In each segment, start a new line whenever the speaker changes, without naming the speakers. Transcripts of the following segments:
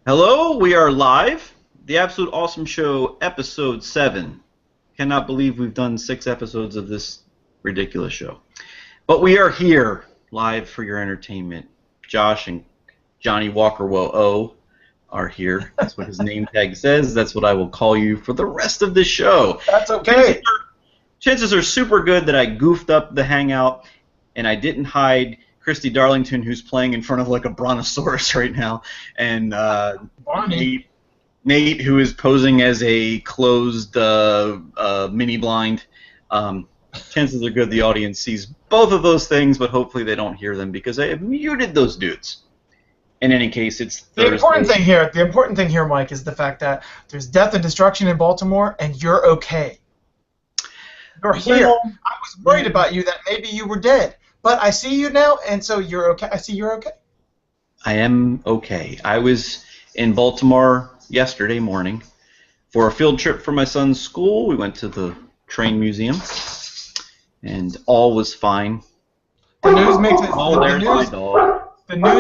Hello, we are live. The Absolute Awesome Show, Episode 7. Cannot believe we've done 6 episodes of this ridiculous show. But we are here, live for your entertainment. Josh and Johnny Walker O are here. That's what his name tag says. That's what I will call you for the rest of this show.
That's okay.
Chances are super good that I goofed up the hangout and I didn't hide Christy Darlington, who's playing in front of like a brontosaurus right now, and Nate, who is posing as a closed mini blind. Chances are good the audience sees both of those things, but hopefully they don't hear them because I have muted those dudes. In any case, it's Thursday.
The important thing here, Mike, is the fact that there's death and destruction in Baltimore, and you're okay. You're here. I was worried about you that maybe you were dead. But I see you now, and so you're okay. I see you're okay.
I am okay. I was in Baltimore yesterday morning for a field trip for my son's school. We went to the train museum, and all was fine.
The news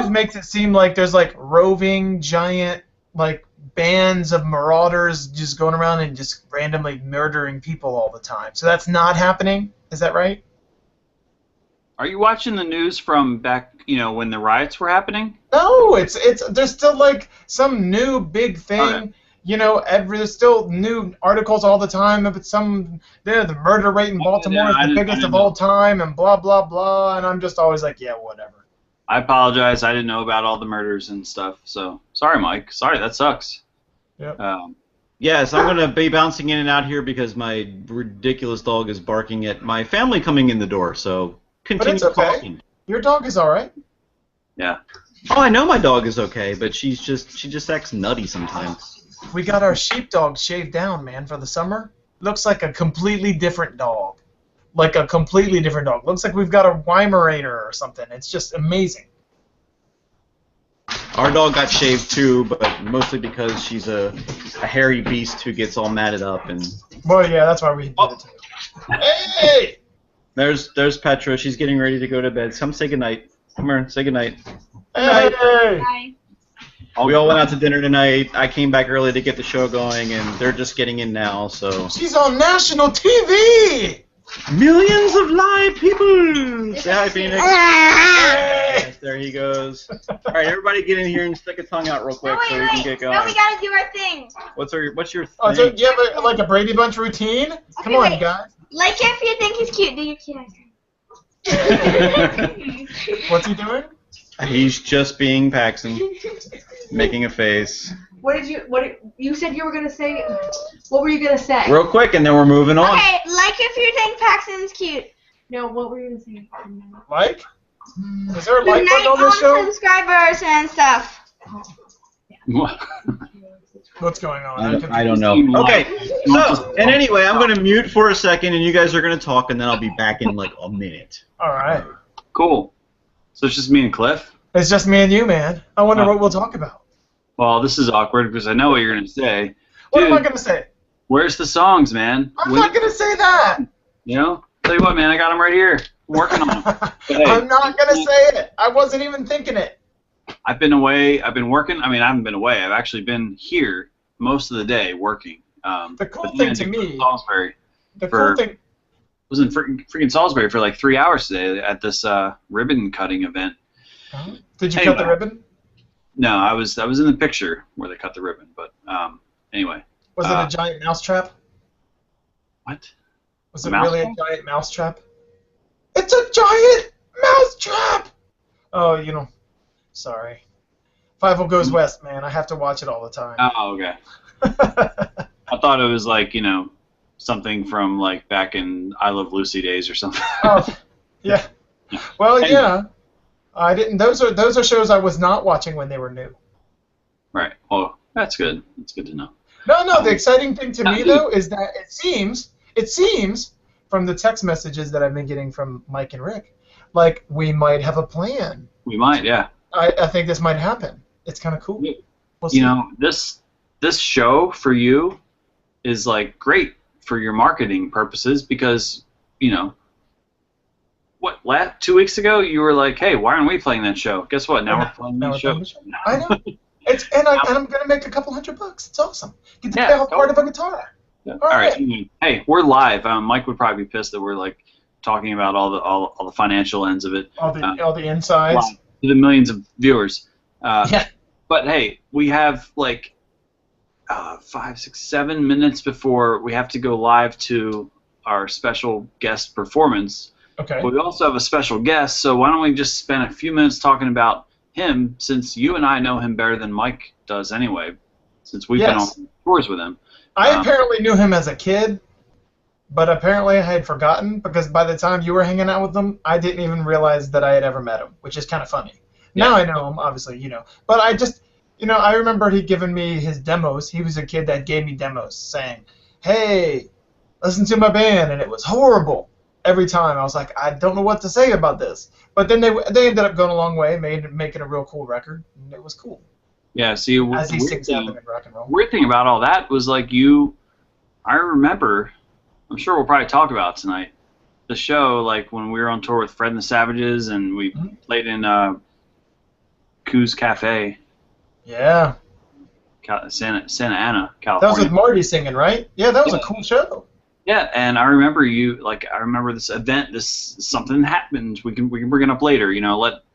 makes it seem like there's like roving giant like bands of marauders just going around and just randomly murdering people all the time. So that's not happening. Is that right?
Are you watching the news from back, when the riots were happening?
No, it's there's still like some new big thing. Okay. There's still new articles all the time about the murder rate in Baltimore is the biggest of all time and blah blah blah, and I'm just always like, yeah, whatever.
I apologize. I didn't know about all the murders and stuff. So sorry, Mike. Sorry, that sucks.
Yep.
Yes, I'm going to be bouncing in and out here because my ridiculous dog is barking at my family coming in the door. So. Continue
but it's okay.
Talking.
Your dog is all right.
Yeah.
Oh, I know my dog is okay, but she just acts nutty sometimes.
We got our sheepdog shaved down, man, for the summer. Looks like a completely different dog. Looks like we've got a Weimaraner or something. It's just amazing.
Our dog got shaved too, but mostly because she's a hairy beast who gets all matted up and.
Well, yeah, that's why we did it too. Hey!
There's Petra. She's getting ready to go to bed. Come say goodnight. Come here, say goodnight.
Hey!
Hi.
We all went out to dinner tonight. I came back early to get the show going, and they're just getting in now, so...
She's on national TV!
Millions of live people! Say hi, Phoenix. Yes, there he goes. All right, everybody get in here and stick a tongue out real quick so we can get going.
No, we gotta do our thing.
What's your thing?
Oh, so you have like a Brady Bunch routine?
Okay,
Come on,
wait.
guys.
Like if you think he's cute, do your cute.
What's he doing?
He's just being Paxton, making a face.
What you said you were gonna say? What were you gonna say?
Real quick, and then we're moving on.
Okay, like if you think Paxton's cute.
No, what were you gonna say?
Like? Is there a
Good
like
night,
button on this show?
subscribers and stuff.
What's going on?
I don't know. Okay, so, and anyway, I'm going to mute for a second, and you guys are going to talk, and then I'll be back in like a minute.
All right.
Cool. So it's just me and Cliff?
It's just me and you, man. I wonder what we'll talk about.
Well, this is awkward because I know what you're going to say.
What
Dude,
am I going to say?
Where's the songs, man?
I'm not going to say that.
Tell you what, man, I got them right here. I'm working on them. Hey,
I'm not going to say it. I wasn't even thinking it.
I've been away. I've been working. I mean, I haven't been away. I've actually been here most of the day working.
The cool thing to me.
Salisbury.
The cool thing.
Was in freaking Salisbury for like 3 hours today at this ribbon cutting event.
Did you cut the ribbon?
No, I was in the picture where they cut the ribbon. But anyway.
Was it a giant mousetrap?
What?
Was it really a giant mousetrap? It's a giant mousetrap! Oh, sorry. Fievel Goes West, man. I have to watch it all the time.
Oh, okay. I thought it was like, something from like back in I Love Lucy days or something.
Oh, yeah. Well, yeah. I didn't. Those are shows I was not watching when they were new.
Right. Well, that's good. That's good to know.
No. The exciting thing to me though is that it seems from the text messages that I've been getting from Mike and Rick, like we might have a plan.
We might, yeah.
I think this might happen. It's kind of cool. We'll see.
This show for you is like great for your marketing purposes because, 2 weeks ago you were like, hey, why aren't we playing that show? Guess what? Now we're playing that show.
I know. And I'm gonna make a couple $100. It's awesome. Get to
Yeah,
play a part of a guitar.
Yeah.
All right.
Hey, we're live. Mike would probably be pissed that we're like talking about all the financial ends of it.
All the insides.
Live to the millions of viewers.
Yeah.
But hey, we have like 5, 6, 7 minutes before we have to go live to our special guest performance.
Okay.
But we also have a special guest, so why don't we just spend a few minutes talking about him, since you and I know him better than Mike does anyway, since we've been on tours with him.
I apparently knew him as a kid, but apparently I had forgotten, because by the time you were hanging out with him, I didn't even realize that I had ever met him, which is kind of funny.
Yeah.
Now I know him, obviously, But I just, I remember he'd given me his demos. He was a kid that gave me demos saying, hey, listen to my band, and it was horrible. Every time I was like, I don't know what to say about this. But then they ended up going a long way, making a real cool record, and it was cool.
Yeah, see,
As these things happen in rock and roll.
Weird thing about all that was like I remember, I'm sure we'll probably talk about it tonight, the show like when we were on tour with Fred and the Savages, and we played in Coos Cafe.
Yeah.
Santa Ana, California.
That was with Marty singing, right? Yeah, that was a cool show.
Yeah, and I remember I remember this event, something happened. We can bring it up later,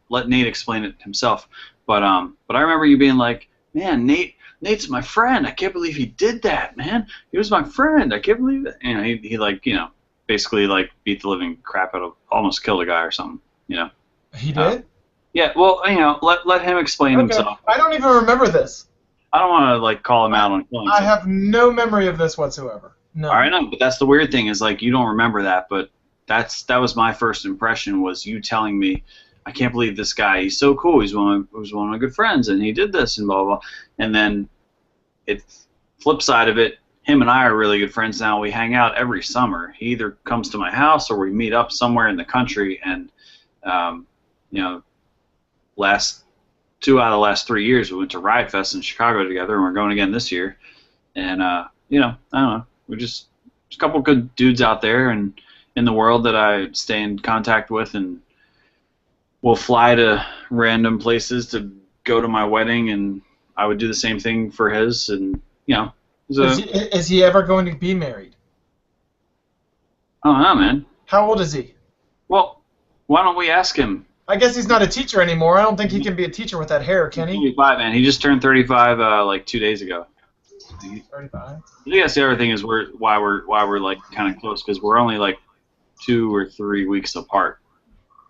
let Nate explain it himself. But I remember you being like, man, Nate's my friend. I can't believe he did that, man. He was my friend. I can't believe it. And he basically like beat the living crap out of, almost killed a guy or something,
He did?
Yeah, well, let him explain himself.
I don't even remember this.
I don't want to like call him out on killing
I have no memory of this whatsoever. No.
All right, no, but that's the weird thing is like you don't remember that, but that was my first impression, was you telling me, I can't believe this guy. He's so cool. He was one of my good friends, and he did this and blah blah. And then, flip side of it, him and I are really good friends now. We hang out every summer. He either comes to my house or we meet up somewhere in the country. And last 2 out of the last 3 years we went to Riot Fest in Chicago together, and we're going again this year. And I don't know. We're just a couple good dudes out there and in the world that I stay in contact with, and we'll fly to random places to go to my wedding, and I would do the same thing for his, and
is he ever going to be married?
I don't know, man.
How old is he?
Well, why don't we ask him?
I guess he's not a teacher anymore. I don't think he can be a teacher with that hair, can he?
35, man. He just turned 35 like 2 days ago.
35.
I guess the other thing is why we're like kind of close, because we're only like 2 or 3 weeks apart.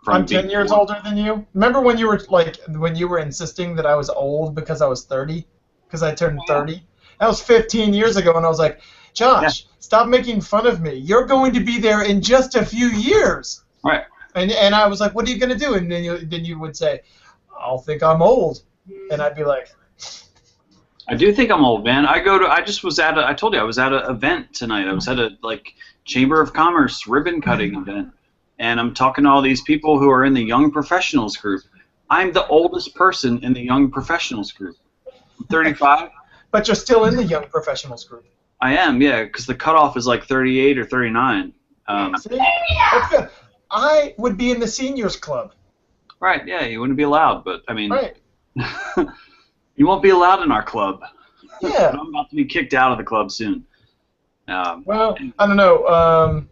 I'm 10 years older than you. Remember when you were insisting that I was old because I was 30? Because I turned 30? That was 15 years ago, and I was like, Josh, stop making fun of me. You're going to be there in just a few years.
Right.
And I was like, what are you going to do? And then you would say, I'll think I'm old. And I'd be like,
I do think I'm old, man. I told you I was at an event tonight. I was at a Chamber of Commerce ribbon cutting event, and I'm talking to all these people who are in the young professionals group. I'm the oldest person in the young professionals group. I'm 35.
But you're still in the young professionals group.
I am, yeah, because the cutoff is like 38 or 39.
See? That's good. I would be in the seniors club.
Right, yeah, you wouldn't be allowed, but I mean,
right.
You won't be allowed in our club.
Yeah.
I'm about to be kicked out of the club soon.
Well, I don't know.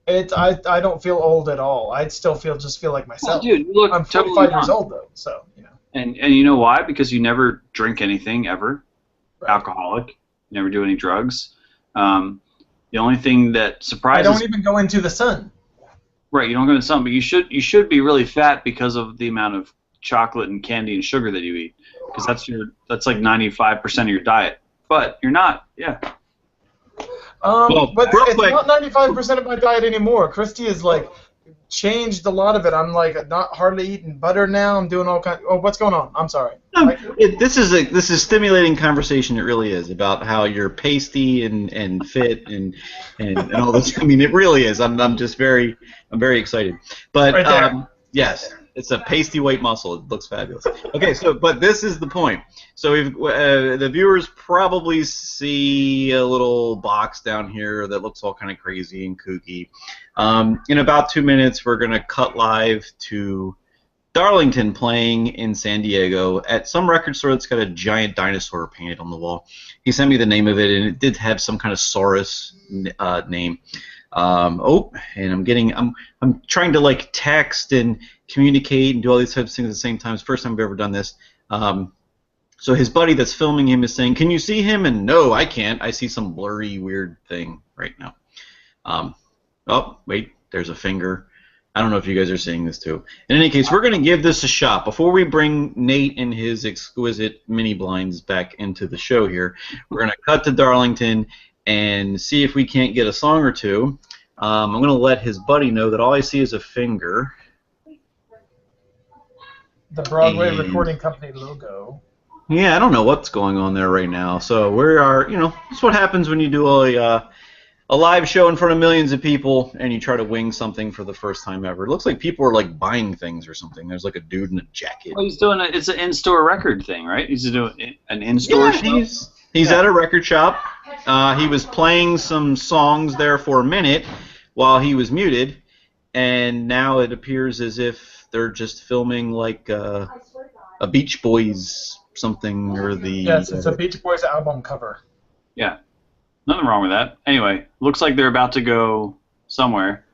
I don't feel old at all. I still feel like myself.
Well, dude, you look
I'm
totally
45
young.
years old though, so
And you know why? Because you never drink anything ever.
Right.
Alcoholic. You never do any drugs. The only thing that surprises.
I don't even go into the sun.
Right, you don't go into the sun, but you should be really fat because of the amount of chocolate and candy and sugar that you eat, because that's like 95% of your diet. But you're not, yeah.
But it's
quick.
not 95% of my diet anymore. Christy has changed a lot of it. I'm not hardly eating butter now. I'm doing all kinds. Oh, what's going on? I'm sorry.
This is stimulating conversation. It really is about how you're pasty and fit and all this. I mean, it really is. I'm very excited. But
right there.
yes, it's a pasty white muscle. It looks fabulous. Okay, but this is the point. So the viewers probably see a little box down here that looks all kind of crazy and kooky. In about 2 minutes, we're gonna cut live to Darlington playing in San Diego at some record store that's got a giant dinosaur painted on the wall. He sent me the name of it, and it did have some kind of Saurus name. And I'm trying to like text and communicate and do all these types of things at the same time. It's the first time I've ever done this. So his buddy that's filming him is saying, "Can you see him?" And no, I can't. I see some blurry, weird thing right now. Oh, wait, there's a finger. I don't know if you guys are seeing this too. In any case, we're going to give this a shot. Before we bring Nate and his exquisite mini blinds back into the show here, we're going to cut to Darlington and see if we can't get a song or two. I'm going to let his buddy know that all I see is a finger.
The Broadway Recording Company logo.
Yeah, I don't know what's going on there right now. So we are, that's what happens when you do a live show in front of millions of people and you try to wing something for the first time ever. It looks like people are like buying things or something. There's like a dude in a jacket.
Well, he's doing it's an in-store record thing, right? He's doing an in-store show?
He's at a record shop. He was playing some songs there for a minute while he was muted, and now it appears as if they're just filming like a Beach Boys something or the...
Yes, it's a Beach Boys album cover.
Yeah. Nothing wrong with that. Anyway, looks like they're about to go somewhere.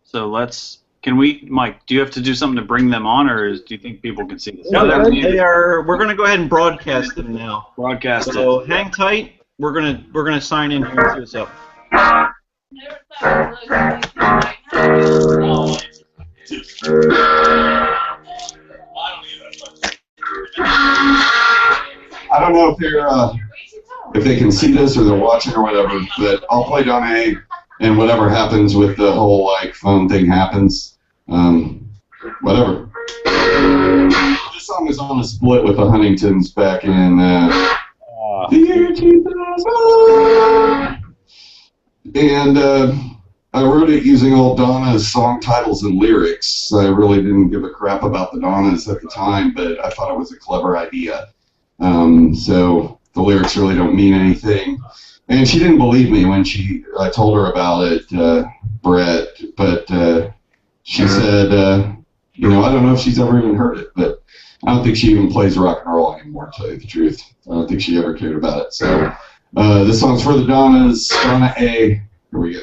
So Mike, do you have to do something to bring them on, or do you think people can see this?
No, they are. We're going to go ahead and broadcast them now.
Broadcast
So hang tight. We're gonna sign in here and see what's up.
I don't know if they can see this or they're watching or whatever, but I'll play Donna A, and whatever happens with the whole like phone thing happens. Whatever. This song is on a split with the Huntingtons back in the year 2000. And I wrote it using all Donna's song titles and lyrics. I really didn't give a crap about the Donnas at the time, but I thought it was a clever idea. So the lyrics really don't mean anything. And she didn't believe me when I told her about it, Brett, but she said, I don't know if she's ever even heard it, but I don't think she even plays rock and roll anymore, to tell you the truth. I don't think she ever cared about it. So this song's for the Donnas, Donna A. Here we go.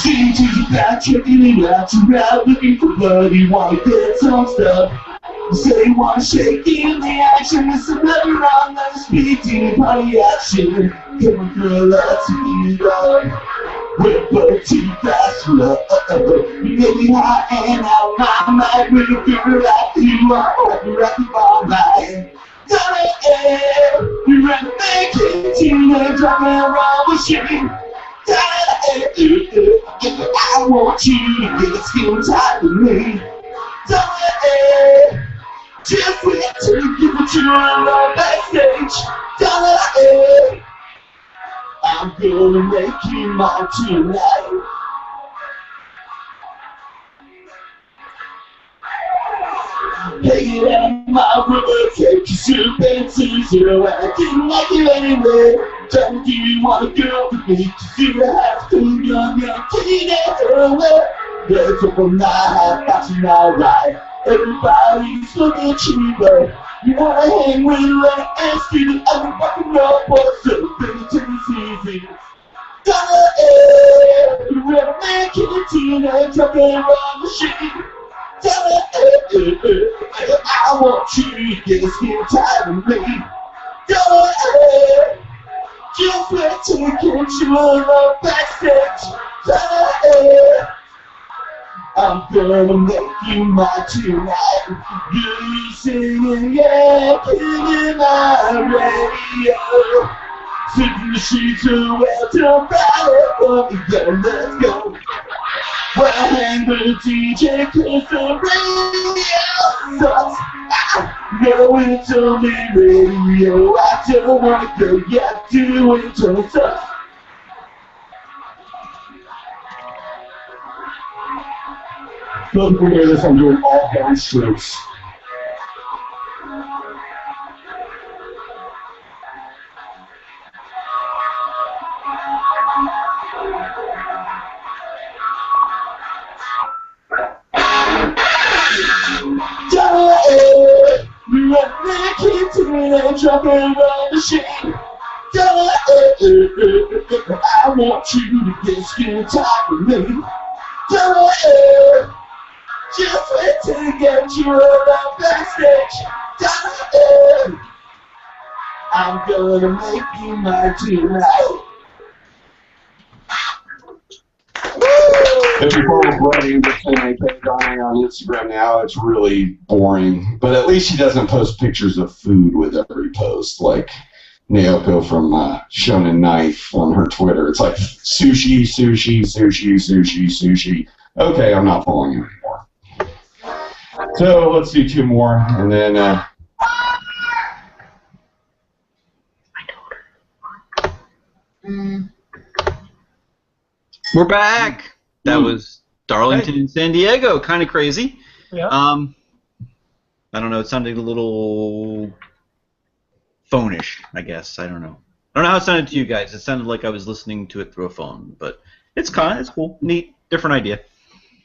Sitting to the back, checking it out, around looking for bloody, wanna get some stuff. Say wanna shake in the action, there's another round of speeding party action. Coming through a lot to you, dog. We're but too fast, love. You get me high and out my mind. We're gonna figure out who you are, we're rocking all night. Donna A, we're gonna make it, Tina, dropping around with you. I want you to get skin tight with me. Just wait till you get what you're on backstage. I'm gonna make you mine tonight. Take it out my rubber tape, you soup and Caesar. I didn't like you anyway. Tell me, do you want a girl with me? To see the half too young, teenage away. There's a one night, fashion alright. Everybody's looking cheaper. You wanna hang with her and see the other fucking up, but so pretty to the season. Donna A, you're a man, Tina, trucking around the shit. Donna A, I want you to get skin tight with me. Donna A, just wait till you get you alone backstage. I'm gonna make you mine tonight. You singing, yeah, killing my radio. Sitting the sheets away till Friday, but we go, let's go. Well, hang the DJ, cause the radio sucks. No, it's only radio. I don't wanna go, yeah, do it till it sucks. Don't forget this, I'm doing all hand strokes. rock and roll machine. I want you to get guitar with me. Just wait till I get you up backstage. I'm gonna make you mine tonight.
If you're both ready to send a page on Instagram now, it's really boring. But at least she doesn't post pictures of food with every post, like Naoko from Shonen Knife on her Twitter. It's like sushi, sushi, sushi, sushi, sushi. Okay, I'm not following you anymore. So let's do 2 more, and then.
We're back. That was Darlington and San Diego. Kind of crazy.
Yeah.
I don't know. It sounded a little phone-ish, I guess. I don't know. I don't know how it sounded to you guys. It sounded like I was listening to it through a phone, but it's cool, neat, different idea.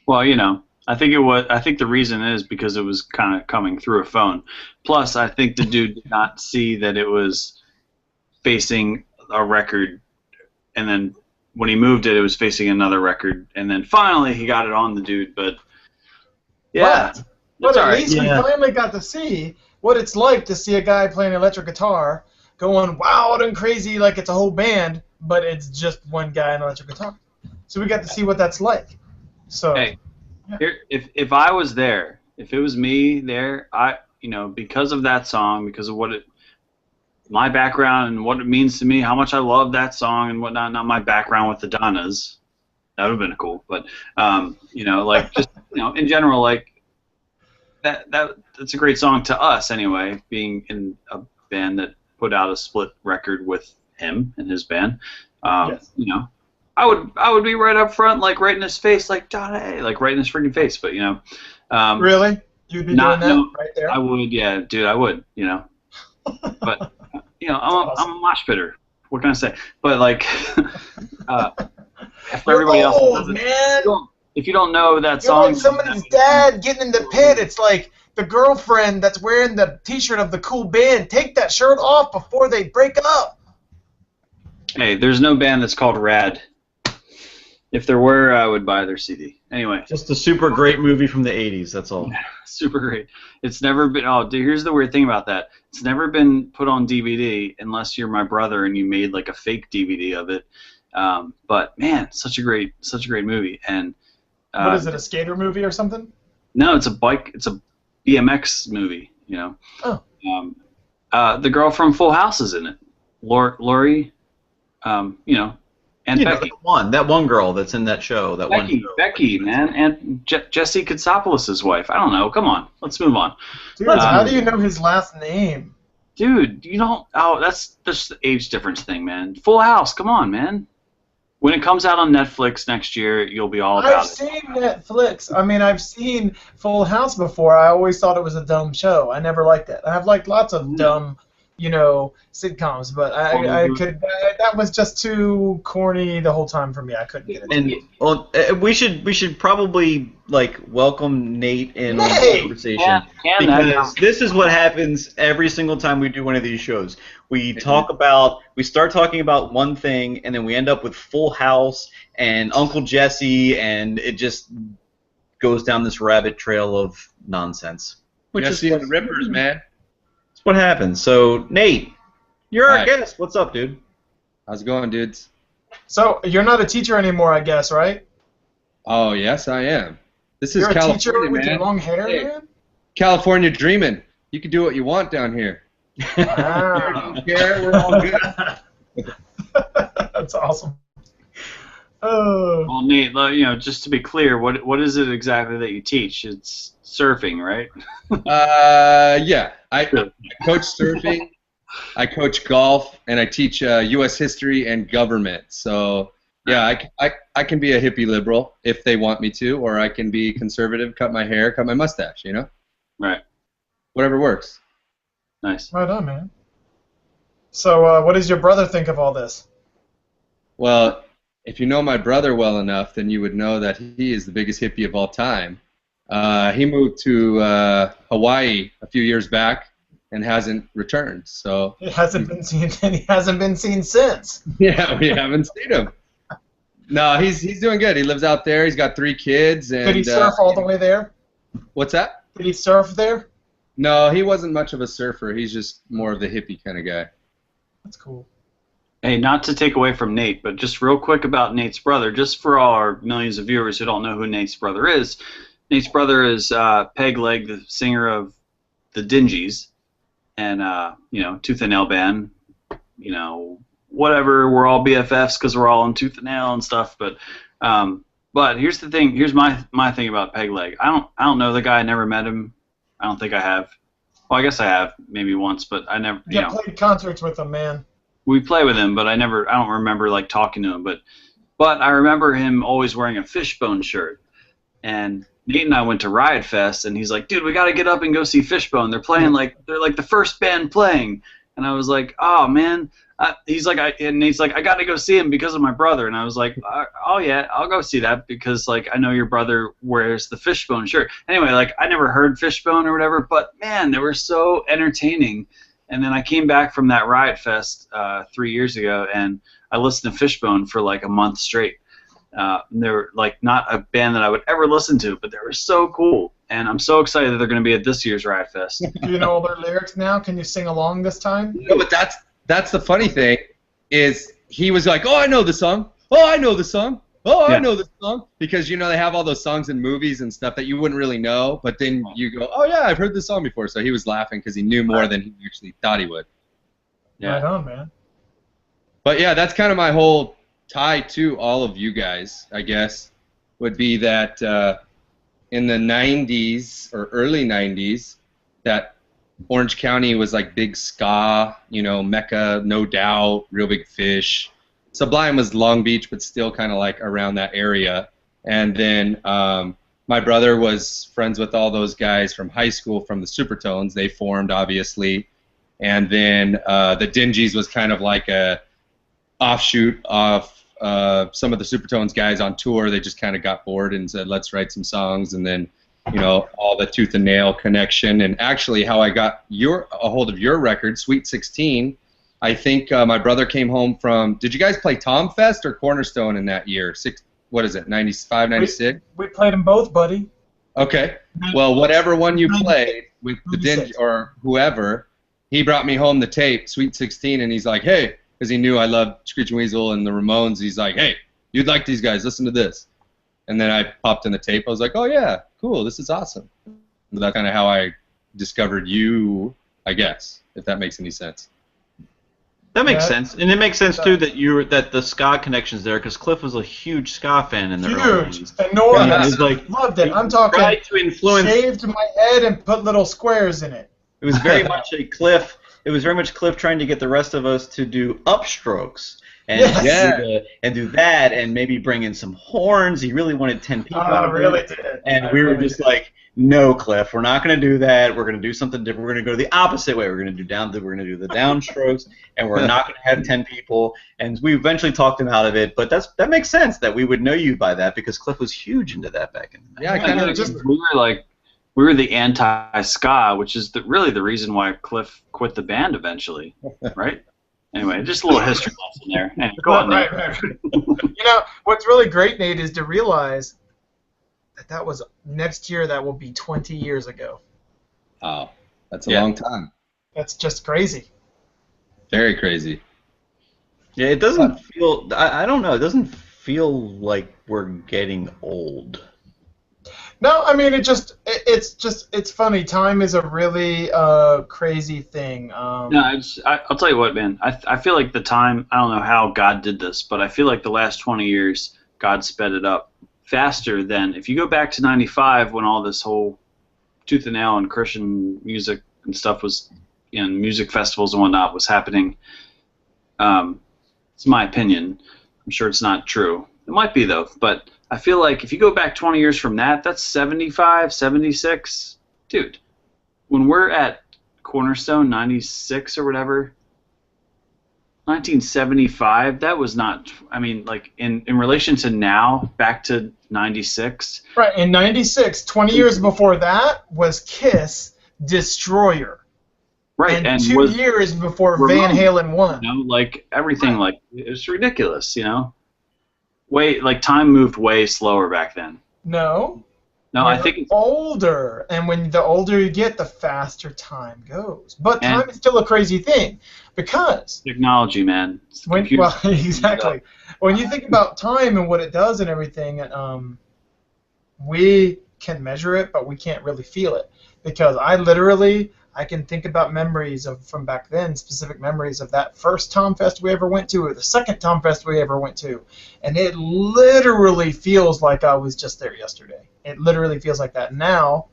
Well, you know, I think the reason is because it was kind of coming through a phone. Plus, I think the dude did not see that it was facing a record, and then when he moved it, it was facing another record, and then finally he got it on the dude. But yeah,
but at
right.
least we finally got to see what it's like to see a guy playing electric guitar going wild and crazy like it's a whole band, but it's just one guy on electric guitar. So we got to see what that's like. So,
hey, here, if I was there, if it was me there, because of that song, because of my background and what it means to me, how much I love that song and whatnot, not my background with the Donnas, that would have been cool. But in general, like that's a great song to us anyway, being in a band that put out a split record with him and his band.
Yes.
I would be right up front, like right in his face, like Donna, like right in his freaking face. But
really, you'd be doing that right there?
I would, yeah, dude, I would, But I'm a mosh pitter. What can I say? But like, for everybody else, if you don't know that song,
like somebody's dad getting in the pit. It's like the girlfriend that's wearing the T-shirt of the cool band. Take that shirt off before they break up.
Hey, there's no band that's called Rad. If there were, I would buy their CD. Anyway.
Just a super great movie from the 80s, that's all.
Super great. It's never been, dude, here's the weird thing about that. It's never been put on DVD unless you're my brother and you made like a fake DVD of it. But man, such a great movie. And
what is it, a skater movie or something?
No, it's a BMX movie,
Oh.
The girl from Full House is in it. Lori, and Becky.
That one girl that's in that show.
Becky, man, and Jesse Katsopoulos' wife. I don't know. Come on, let's move on.
Dude, how do you know his last name?
Dude, you don't. Oh, that's the age difference thing, man. Full House. Come on, man. When it comes out on Netflix next year, you'll be all about it.
I've seen Netflix. I mean, I've seen Full House before. I always thought it was a dumb show. I never liked it. I've liked lots of dumb, sitcoms, but that was just too corny the whole time for me. I couldn't get it.
And we should probably welcome Nate in on the conversation because this is what happens every single time we do one of these shows. We start talking about one thing, and then we end up with Full House and Uncle Jesse, and it just goes down this rabbit trail of nonsense.
Jesse and the Rippers, man.
That's what happens. So, Nate, you're our guest. What's up, dude?
How's it going, dudes?
So, you're not a teacher anymore, I guess, right?
Oh, yes, I am. This is
You're
California,
a teacher with
man.
your long hair, man?
California dreaming. You can do what you want down here.
Wow.
We're all good.
That's awesome. Oh.
Well, Nate, just to be clear, what is it exactly that you teach? It's surfing, right?
Yeah. I coach surfing, I coach golf, and I teach U.S. history and government. So, yeah, I can be a hippie liberal if they want me to, or I can be conservative, cut my hair, cut my mustache,
Right.
Whatever works.
Nice.
Right on, man. So, what does your brother think of all this?
Well, if you know my brother well enough, then you would know that he is the biggest hippie of all time. He moved to Hawaii a few years back and hasn't returned. So
He hasn't been seen, and he hasn't been seen since.
yeah, we haven't seen him. No, he's doing good. He lives out there. He's got 3 kids. And
Did he surf all the way there?
What's that?
Did he surf there?
No, he wasn't much of a surfer. He's just more of the hippie kind of guy.
That's cool.
Hey, not to take away from Nate, but just real quick about Nate's brother, just for all our millions of viewers who don't know who Nate's brother is. Nate's brother is Peg Leg, the singer of the Dingies, and Tooth and Nail Band. Whatever. We're all BFFs because we're all in Tooth and Nail and stuff. But here's the thing. Here's my thing about Peg Leg. I don't know the guy. I never met him. I don't think I have. Well, I guess I have maybe once, but I never.
You played concerts with him, man.
We play with him, but I don't remember like talking to him. But I remember him always wearing a Fishbone shirt. And Nate and I went to Riot Fest, and he's like, "Dude, we got to get up and go see Fishbone. They're playing they're like the first band playing." And I was like, "Oh man." He's like, and Nate's like, "I got to go see him because of my brother." And I was like, "Oh yeah, I'll go see that because like I know your brother wears the Fishbone shirt." Anyway, like I never heard Fishbone or whatever, but man, they were so entertaining. And then I came back from that Riot Fest 3 years ago, and I listened to Fishbone for like a month straight. They were like not a band that I would ever listen to, but they were so cool. And I'm so excited that they're going to be at this year's Riot Fest.
Do you know all their lyrics now? Can you sing along this time?
No, but that's the funny thing is he was like, "Oh, I know the song. Oh, I know the song. Oh, I know the song." Because, they have all those songs in movies and stuff that you wouldn't really know. But then you go, "Oh, yeah, I've heard this song before." So he was laughing because he knew more than he actually thought he would.
Yeah.
Right on, man.
But, yeah, that's kind of my whole tie to all of you guys, I guess, would be that in the 90s or early 90s, that Orange County was like big ska, Mecca, No Doubt, Real Big Fish. Sublime was Long Beach, but still kind of like around that area. And then my brother was friends with all those guys from high school from the Supertones. They formed, obviously. And then the Dingies was kind of like a offshoot of some of the Supertones guys on tour. They just kind of got bored and said, "Let's write some songs." And then all the Tooth and Nail connection, and actually how I got a hold of your record, Sweet 16. I think my brother came home from. Did you guys play Tom Fest or Cornerstone in that year? 95, 96?
We played them both, buddy.
Okay. Well, whatever one you played with the Dingy or whoever, he brought me home the tape, Sweet 16, and he's like, "Hey," because he knew I loved Screeching Weasel and the Ramones. He's like, "Hey, you'd like these guys? Listen to this." And then I popped in the tape. I was like, "Oh yeah, cool. This is awesome." And that's kind of how I discovered you, I guess, if that makes any sense.
That makes sense, and it makes sense too that the ska connection's there because Cliff was a huge ska fan in the early
Huge,
90s.
enormous.
Yeah,
Loved it. I'm talking.
Tried to influence.
Shaved my head and put little squares in it.
It was very much a Cliff. It was very much Cliff trying to get the rest of us to do upstrokes and do that, and maybe bring in some horns. He really wanted 10 people.
I really did.
And we were just like, "No, Cliff, we're not going to do that. We're going to do something different. We're going to go the opposite way. We're going to do the downstrokes, and we're not going to have 10 people." And we eventually talked him out of it. But that makes sense that we would know you by that because Cliff was huge into that back in the day.
Yeah, I kind of just.
We were the anti-ska, which is really the reason why Cliff quit the band eventually, right? Anyway, just a little history lesson there. Anyway, go on.
Right. What's really great, Nate, is to realize that was next year. That will be 20 years ago.
Oh, that's a long time.
That's just crazy.
Very crazy.
Yeah, it doesn't feel. I don't know. It doesn't feel like we're getting old.
No, I mean it's funny. Time is a really crazy thing.
No, I'll tell you what, man. I feel like the time. I don't know how God did this, but I feel like the last 20 years, God sped it up faster than if you go back to '95 when all this whole Tooth and Nail and Christian music and stuff was, music festivals and whatnot was happening. It's my opinion. I'm sure it's not true. It might be though, but. I feel like if you go back 20 years from that's 75, 76. Dude, when we're at Cornerstone, 96 or whatever, 1975, that was not, like in relation to now, back to 96.
Right, in 96, 20 years before that was Kiss, Destroyer.
Right,
and 2 years before Van Halen won.
You know, like everything, like it's ridiculous. You know, like time moved way slower back then.
No.
No, I think it's
older, and when the older you get, the faster time goes. But time is still a crazy thing, because
technology, man.
Exactly. When you think about time and what it does and everything, we can measure it, but we can't really feel it. Because I can think about memories from back then, specific memories of that first Tom Fest we ever went to, or the second Tom Fest we ever went to, and it literally feels like I was just there yesterday. It literally feels like that. Now,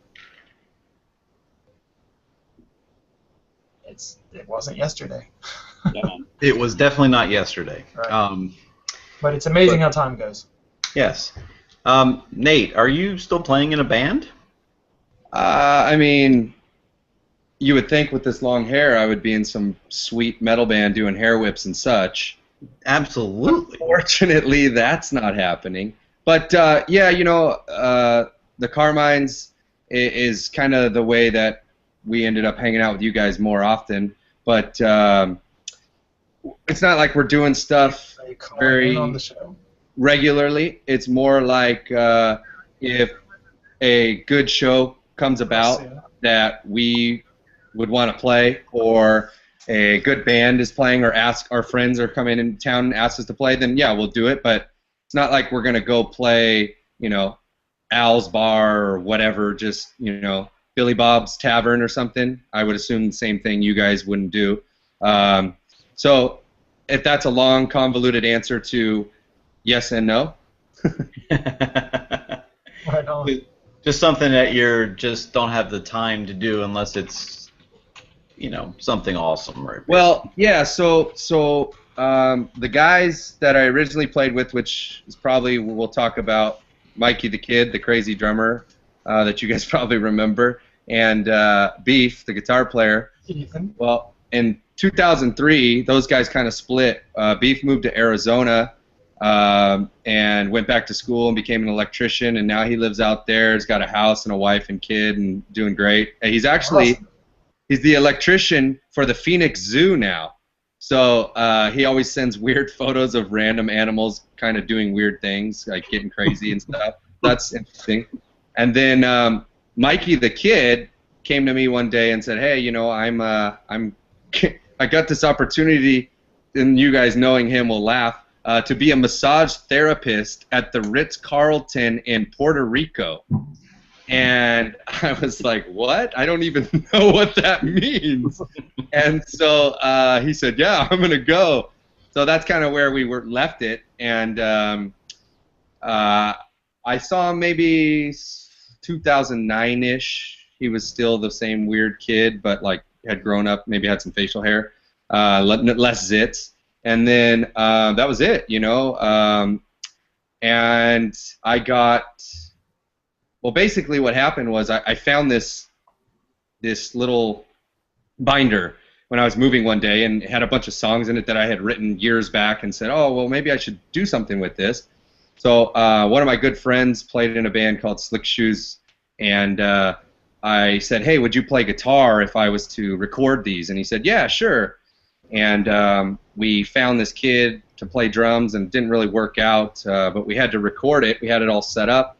it wasn't yesterday.
It was definitely not yesterday.
Right. But it's amazing how time goes.
Yes. Nate, are you still playing in a band?
I mean, you would think with this long hair I would be in some sweet metal band doing hair whips and such.
Absolutely.
Fortunately, that's not happening. But, yeah, you know, the Carmines is kind of the way that we ended up hanging out with you guys more often. But it's not like we're doing stuff very
on the show
regularly. It's more like if a good show comes about that we would want to play, or a good band is playing, or our friends are coming in town and ask us to play, then yeah, we'll do it. But it's not like we're gonna go play, you know, Al's Bar or whatever, just, you know, Billy Bob's Tavern or something. I would assume the same thing you guys wouldn't do. So if that's a long, convoluted answer to yes and no.
Right on.
Just something that you just don't have the time to do unless it's, you know, something awesome, right?
Well, yeah. So the guys that I originally played with, which is probably we'll talk about, Mikey the Kid, the crazy drummer that you guys probably remember, and Beef, the guitar player.
Ethan.
Well, in 2003, those guys kind of split. Beef moved to Arizona and went back to school and became an electrician, and now he lives out there. He's got a house and a wife and kid and doing great. And he's actually
Awesome.
He's the electrician for the Phoenix Zoo now. So he always sends weird photos of random animals kind of doing weird things, like getting crazy and stuff. That's interesting. And then Mikey the Kid came to me one day and said, "Hey, you know, I got this opportunity," and you guys knowing him will laugh, to be a massage therapist at the Ritz-Carlton in Puerto Rico. And I was like, what? I don't even know what that means. And so he said, yeah, I'm going to go. So that's kind of where we left it. And I saw him maybe 2009-ish. He was still the same weird kid, but like had grown up, maybe had some facial hair, less zits. And then that was it, you know. And I got... Well, basically what happened was I found this little binder when I was moving one day, and it had a bunch of songs in it that I had written years back, and said, oh, well, maybe I should do something with this. So one of my good friends played in a band called Slick Shoes, and I said, hey, would you play guitar if I was to record these? And he said, yeah, sure. And we found this kid to play drums, and it didn't really work out, but we had to record it. We had it all set up.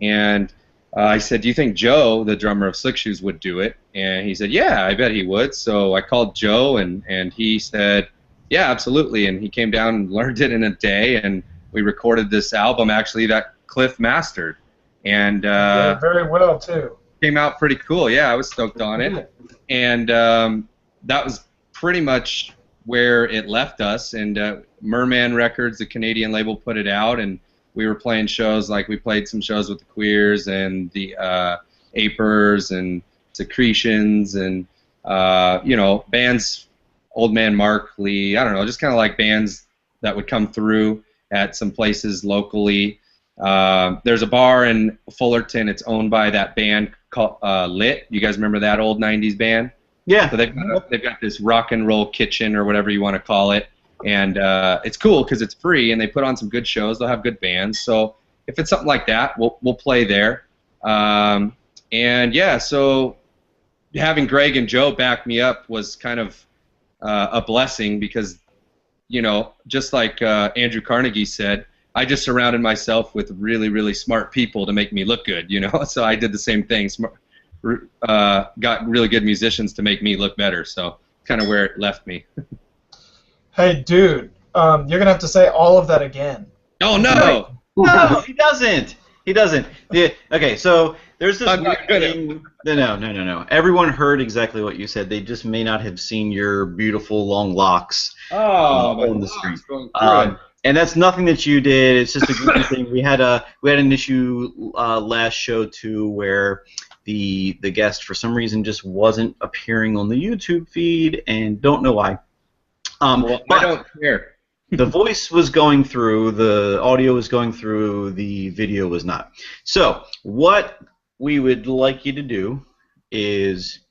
And I said, do you think Joe, the drummer of Slick Shoes, would do it? And he said, yeah, I bet he would. So I called Joe, and he said, yeah, absolutely. And he came down and learned it in a day, and we recorded this album, actually, that Cliff mastered. And
yeah, very well, too.
Came out pretty cool. Yeah, I was stoked on it. And that was pretty much where it left us. And Merman Records, the Canadian label, put it out, and we were playing shows, like we played some shows with the Queers and the Apers and Secretions and, you know, bands, Old Man Mark Lee, I don't know, just kind of like bands that would come through at some places locally. There's a bar in Fullerton, it's owned by that band called Lit. You guys remember that old 90s band?
Yeah.
So they've got this rock and roll kitchen or whatever you want to call it. And it's cool because it's free, and they put on some good shows. They'll have good bands. So if it's something like that, we'll play there. And yeah, so having Greg and Joe back me up was kind of a blessing because, you know, just like Andrew Carnegie said, I just surrounded myself with really, really smart people to make me look good, you know. So I did the same thing. Got really good musicians to make me look better. So kind of where it left me.
Hey, dude, you're gonna have to say all of that again.
Oh no!
No, he doesn't. He doesn't. Yeah, okay, so there's this weird thing. No. Everyone heard exactly what you said. They just may not have seen your beautiful long locks on the street. And that's nothing that you did. It's just a good thing. We had an issue last show too where the guest for some reason just wasn't appearing on the YouTube feed, and don't know why.
Well, I don't care.
The voice was going through, the audio was going through, the video was not. So what we would like you to do is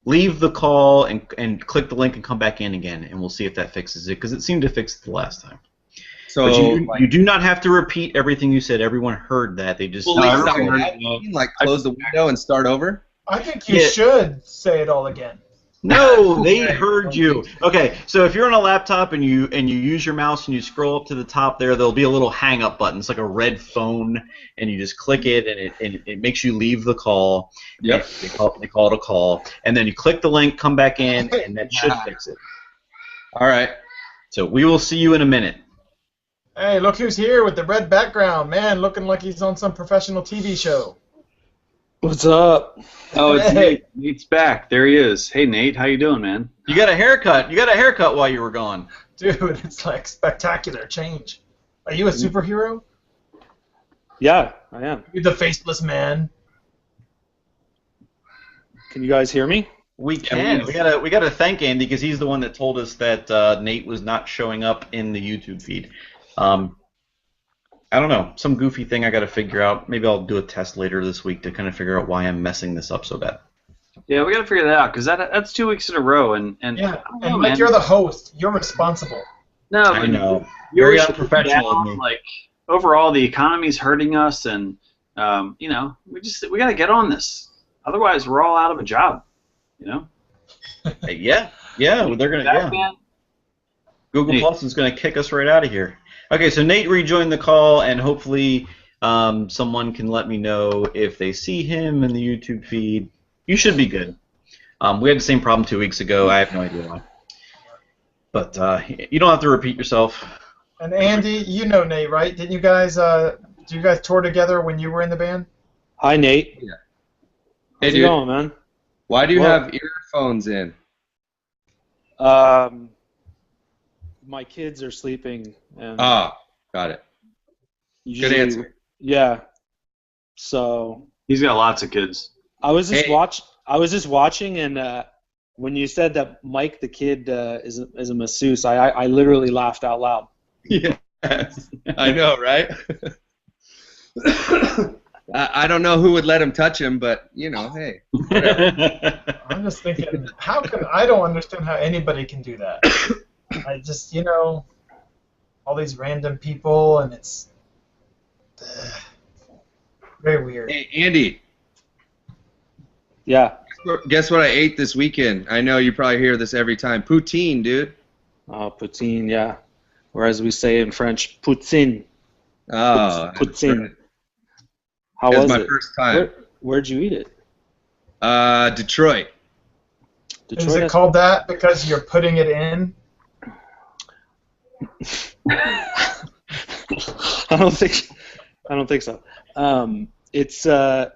leave the call and click the link and come back in again, and we'll see if that fixes it, because it seemed to fix it the last time. So but you do not have to repeat everything you said. Everyone heard that. They just
close the window and start over.
I think you should say it all again.
No, they heard you. Okay, so if you're on a laptop and you use your mouse and you scroll up to the top there'll be a little hang up button. It's like a red phone, and you just click it, and it makes you leave the call.
Yep.
They call it a call, and then you click the link, come back in, and that should fix it.
All right.
So we will see you in a minute.
Hey, look who's here with the red background, man, looking like he's on some professional TV show.
What's up?
Oh, it's Nate. Nate's back. There he is. Hey, Nate. How you doing, man?
You got a haircut. You got a haircut while you were gone.
Dude, it's like spectacular change. Are you a superhero?
Yeah, I am.
You're the faceless man.
Can you guys hear me?
We can. We gotta thank Andy because he's the one that told us that Nate was not showing up in the YouTube feed. I don't know, some goofy thing I got to figure out. Maybe I'll do a test later this week to kind of figure out why I'm messing this up so bad.
Yeah, we got to figure that out because that's 2 weeks in a row, and
yeah, and like you're the host, you're responsible.
No,
I know. Very unprofessional of me.
Like overall, the economy's hurting us, and you know, we got to get on this. Otherwise, we're all out of a job. You know.
Yeah, well, they're gonna. Google Plus is gonna kick us right out of here. Okay, so Nate rejoined the call, and hopefully someone can let me know if they see him in the YouTube feed. You should be good. We had the same problem 2 weeks ago. I have no idea why. But you don't have to repeat yourself.
And Andy, you know Nate, right? Didn't you guys tour together when you were in the band?
Hi, Nate.
Yeah.
How's it going, man?
Why do you have earphones in?
My kids are sleeping. And
got it. Good answer.
Yeah. So.
He's got lots of kids.
I was just watching, and when you said that Mike the kid is a masseuse, I literally laughed out loud.
Yes, I know, right? I don't know who would let him touch him, but you know, hey. Whatever.
I'm just thinking, I don't understand how anybody can do that. I just, you know, all these random people, and it's very weird.
Hey, Andy.
Yeah.
Guess what I ate this weekend? I know you probably hear this every time. Poutine, dude.
Oh, poutine, yeah. Or as we say in French, poutine.
Oh.
Poutine. How was it?
It was my first time.
Where'd you eat it?
Detroit.
Is it called that because you're putting it in?
I don't think so. It's I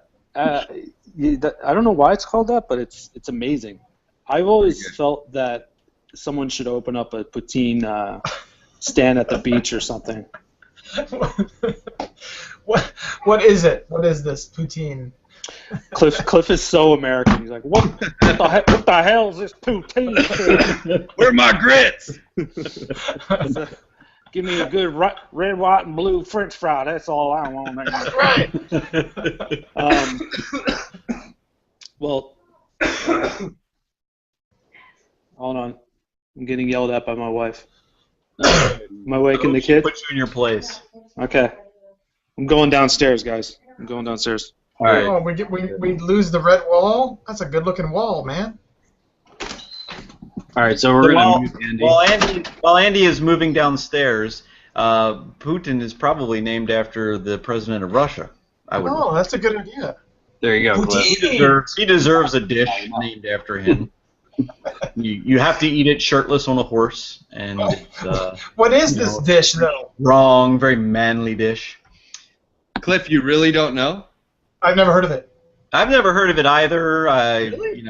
don't know why it's called that, but it's amazing. I've always felt that someone should open up a poutine stand at the beach or something.
What is it? What is this poutine?
Cliff is so American. He's like, what the hell is this poutine?
Where are my grits?
Give me a good red, white, and blue French fry. That's all I want.
That's right.
Well, hold on. I'm getting yelled at by my wife. Am I waking the kids?
Put you in your place.
Okay. I'm going downstairs, guys. I'm going downstairs.
All right.
Oh, we lose the red wall. That's a good looking wall, man.
All right. So we're gonna mute Andy.
While Andy is moving downstairs, Putin is probably named after the president of Russia.
Oh, that's a good idea.
There you go, Cliff.
He deserves a dish named after him. You have to eat it shirtless on a horse, and it's,
what is this dish though?
Wrong, very manly dish.
Cliff, you really don't know?
I've never heard of it.
I've never heard of it either.
Really?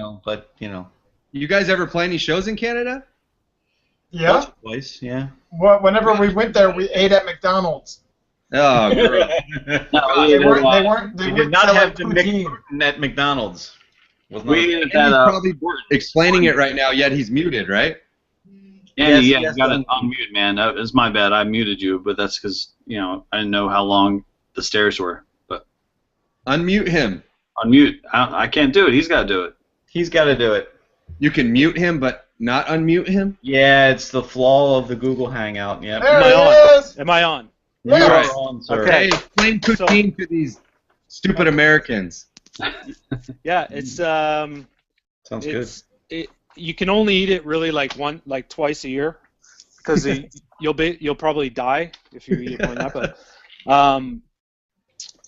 You
guys ever play any shows in Canada?
Yeah.
Once or twice, yeah.
Well, whenever we went there, we ate at McDonald's.
Oh, girl.
They weren't. They
did not have the Putin at McDonald's.
He's probably explaining it right now, yet he's muted, right?
Andy, you got it on mute, man. That was my bad. I muted you, but that's because I didn't know how long the stairs were. But
unmute him.
Unmute. I can't do it. He's got to do it.
He's got to do it.
You can mute him, but not unmute him?
Yeah, it's the flaw of the Google Hangout. Yeah.
Am I on?
You are on, sir.
Okay, explain poutine to these stupid Americans.
Yeah, it's
sounds good.
You can only eat it really twice a year, because you'll probably die if you eat it more than that.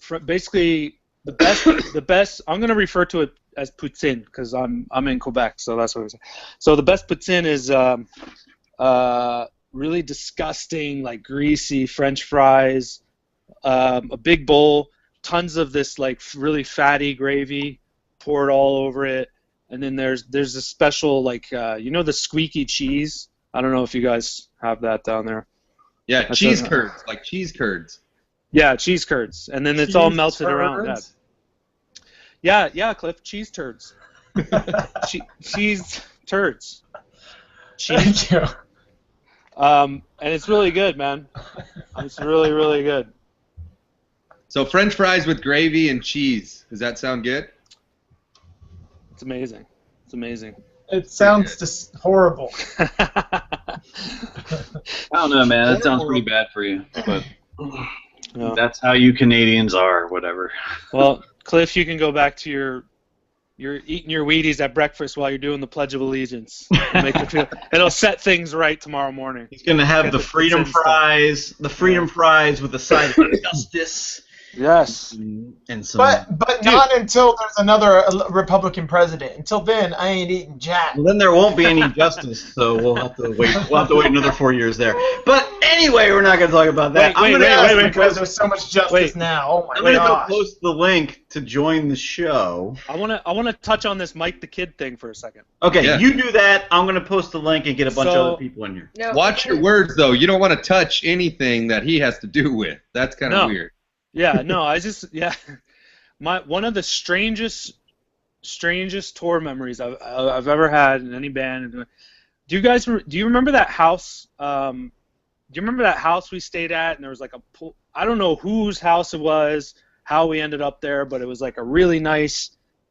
But basically, the best. I'm gonna refer to it as poutine because I'm in Quebec, so that's what I'm saying. So the best poutine is really disgusting, like greasy French fries, a big bowl, tons of this really fatty gravy poured all over it, and then there's a special the squeaky cheese. I don't know if you guys have that down there.
Yeah, cheese curds, like cheese curds.
Yeah, cheese curds, and then it's all melted around that. Yeah, Cliff, cheese turds. Cheese turds.
Thank you.
And it's really good, man. It's really, really good.
So French fries with gravy and cheese. Does that sound good?
It's amazing. It's amazing.
It sounds just horrible.
I don't know, man. That sounds pretty bad for you, but that's how you Canadians are, whatever.
Well, Cliff, you can go back to your eating your Wheaties at breakfast while you're doing the Pledge of Allegiance. It'll set things right tomorrow morning.
He's gonna have the freedom fries, with a side of justice.
Yes.
And some.
But not until there's another Republican president. Until then, I ain't eating jack.
Well, then there won't be any justice, so we'll have to wait. We'll have to wait another 4 years there. But anyway, we're not going to talk about that.
Wait, because there's so much justice now. Oh my
I'm going to
gosh.
go post the link to join the show.
I want to touch on this Mike the Kid thing for a second.
Okay, you do that. I'm going to post the link and get a bunch of other people in here.
No,
Watch your words, though. You don't want to touch anything that he has to do with. That's kind of weird.
Yeah, no, one of the strangest tour memories I've ever had in any band. Do you remember that house? Do you remember that house we stayed at, and there was like a pool? I don't know whose house it was, how we ended up there, but it was like a really nice,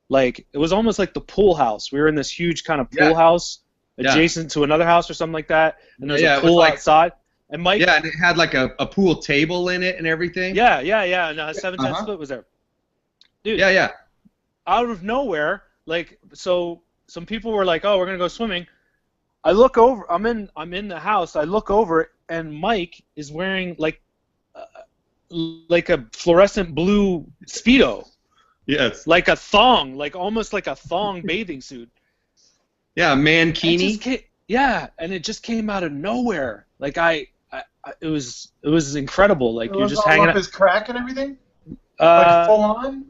it was almost like the pool house. We were in this huge kind of pool house adjacent to another house or something like that, and there was a pool outside. And Mike,
and it had like a pool table in it and everything.
Yeah, and a 710 split was there. Dude.
Yeah.
Out of nowhere, so some people were like, "Oh, we're gonna go swimming." I look over. I'm in the house. I look over, and Mike is wearing like a fluorescent blue Speedo.
Yes.
Like a thong, almost like a thong bathing suit.
Yeah, a mankini.
And it just came out of nowhere. It was incredible. You're just hanging
up his crack and everything. Full on.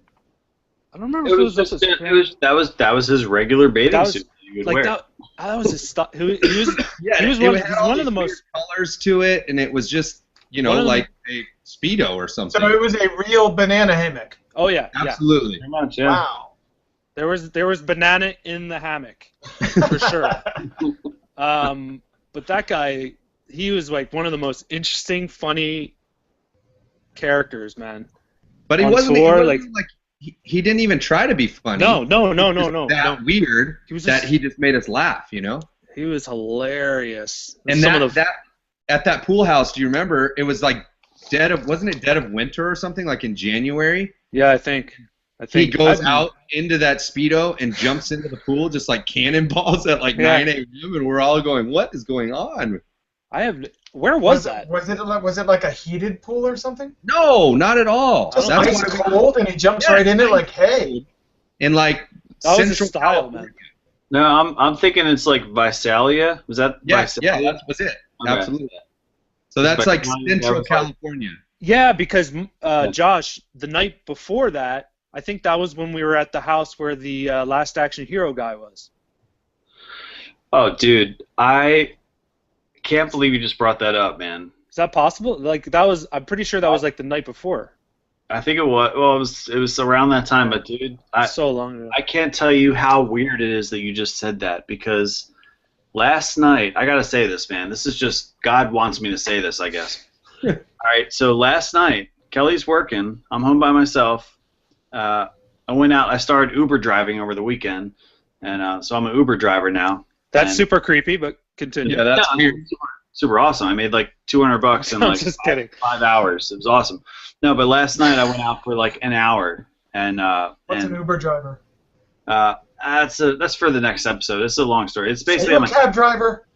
I don't remember.
It was that was his regular bathing suit that he would wear.
That was his stuff. He was one of the most
colors to it, and it was just like a Speedo or something.
So it was a real banana hammock.
Oh yeah,
absolutely.
Pretty much, yeah.
Wow.
There was banana in the hammock for sure. But that guy, he was one of the most interesting, funny characters, man.
But he wasn't he didn't even try to be funny.
No.
That weird. He just made us laugh,
He was hilarious.
And at that pool house, do you remember? It was wasn't it dead of winter or something, like in January?
Yeah, I think I
He
think
goes out into that Speedo and jumps into the pool just like cannonballs at like 9 a.m. and we're all going, what is going on?
Where was that?
Was it like a heated pool or something?
No, not at all.
Just
That's
ice
why
cold, and he jumps right in it like, hey.
in like
That was
Central
his style,
California.
man.
No, I'm thinking it's like Visalia. Was that Visalia?
Yeah, that was it.
Okay.
Absolutely. So that's
But
like
that
Central
was like-
California.
Yeah, because Josh, the night before that, I think that was when we were at the house where the Last Action Hero guy was.
Oh, dude, I can't believe you just brought that up, man.
Is that possible? Like that was, I'm pretty sure that was like the night before.
I think it was. Well, it was around that time, but dude,
So long ago.
I can't tell you how weird it is that you just said that because last night, I gotta say this, man. This is just God wants me to say this, I guess. All right, so last night, Kelly's working. I'm home by myself. I went out. I started Uber driving over the weekend, and so I'm an Uber driver now.
That's super creepy, but continue.
Yeah, that's weird.
Super awesome. I made like $200 in
I'm
like
just kidding.
5 hours. It was awesome. No, but last night I went out for like an hour, and
What's an Uber driver?
that's for the next episode. It's a long story. It's basically
Are you a cab driver?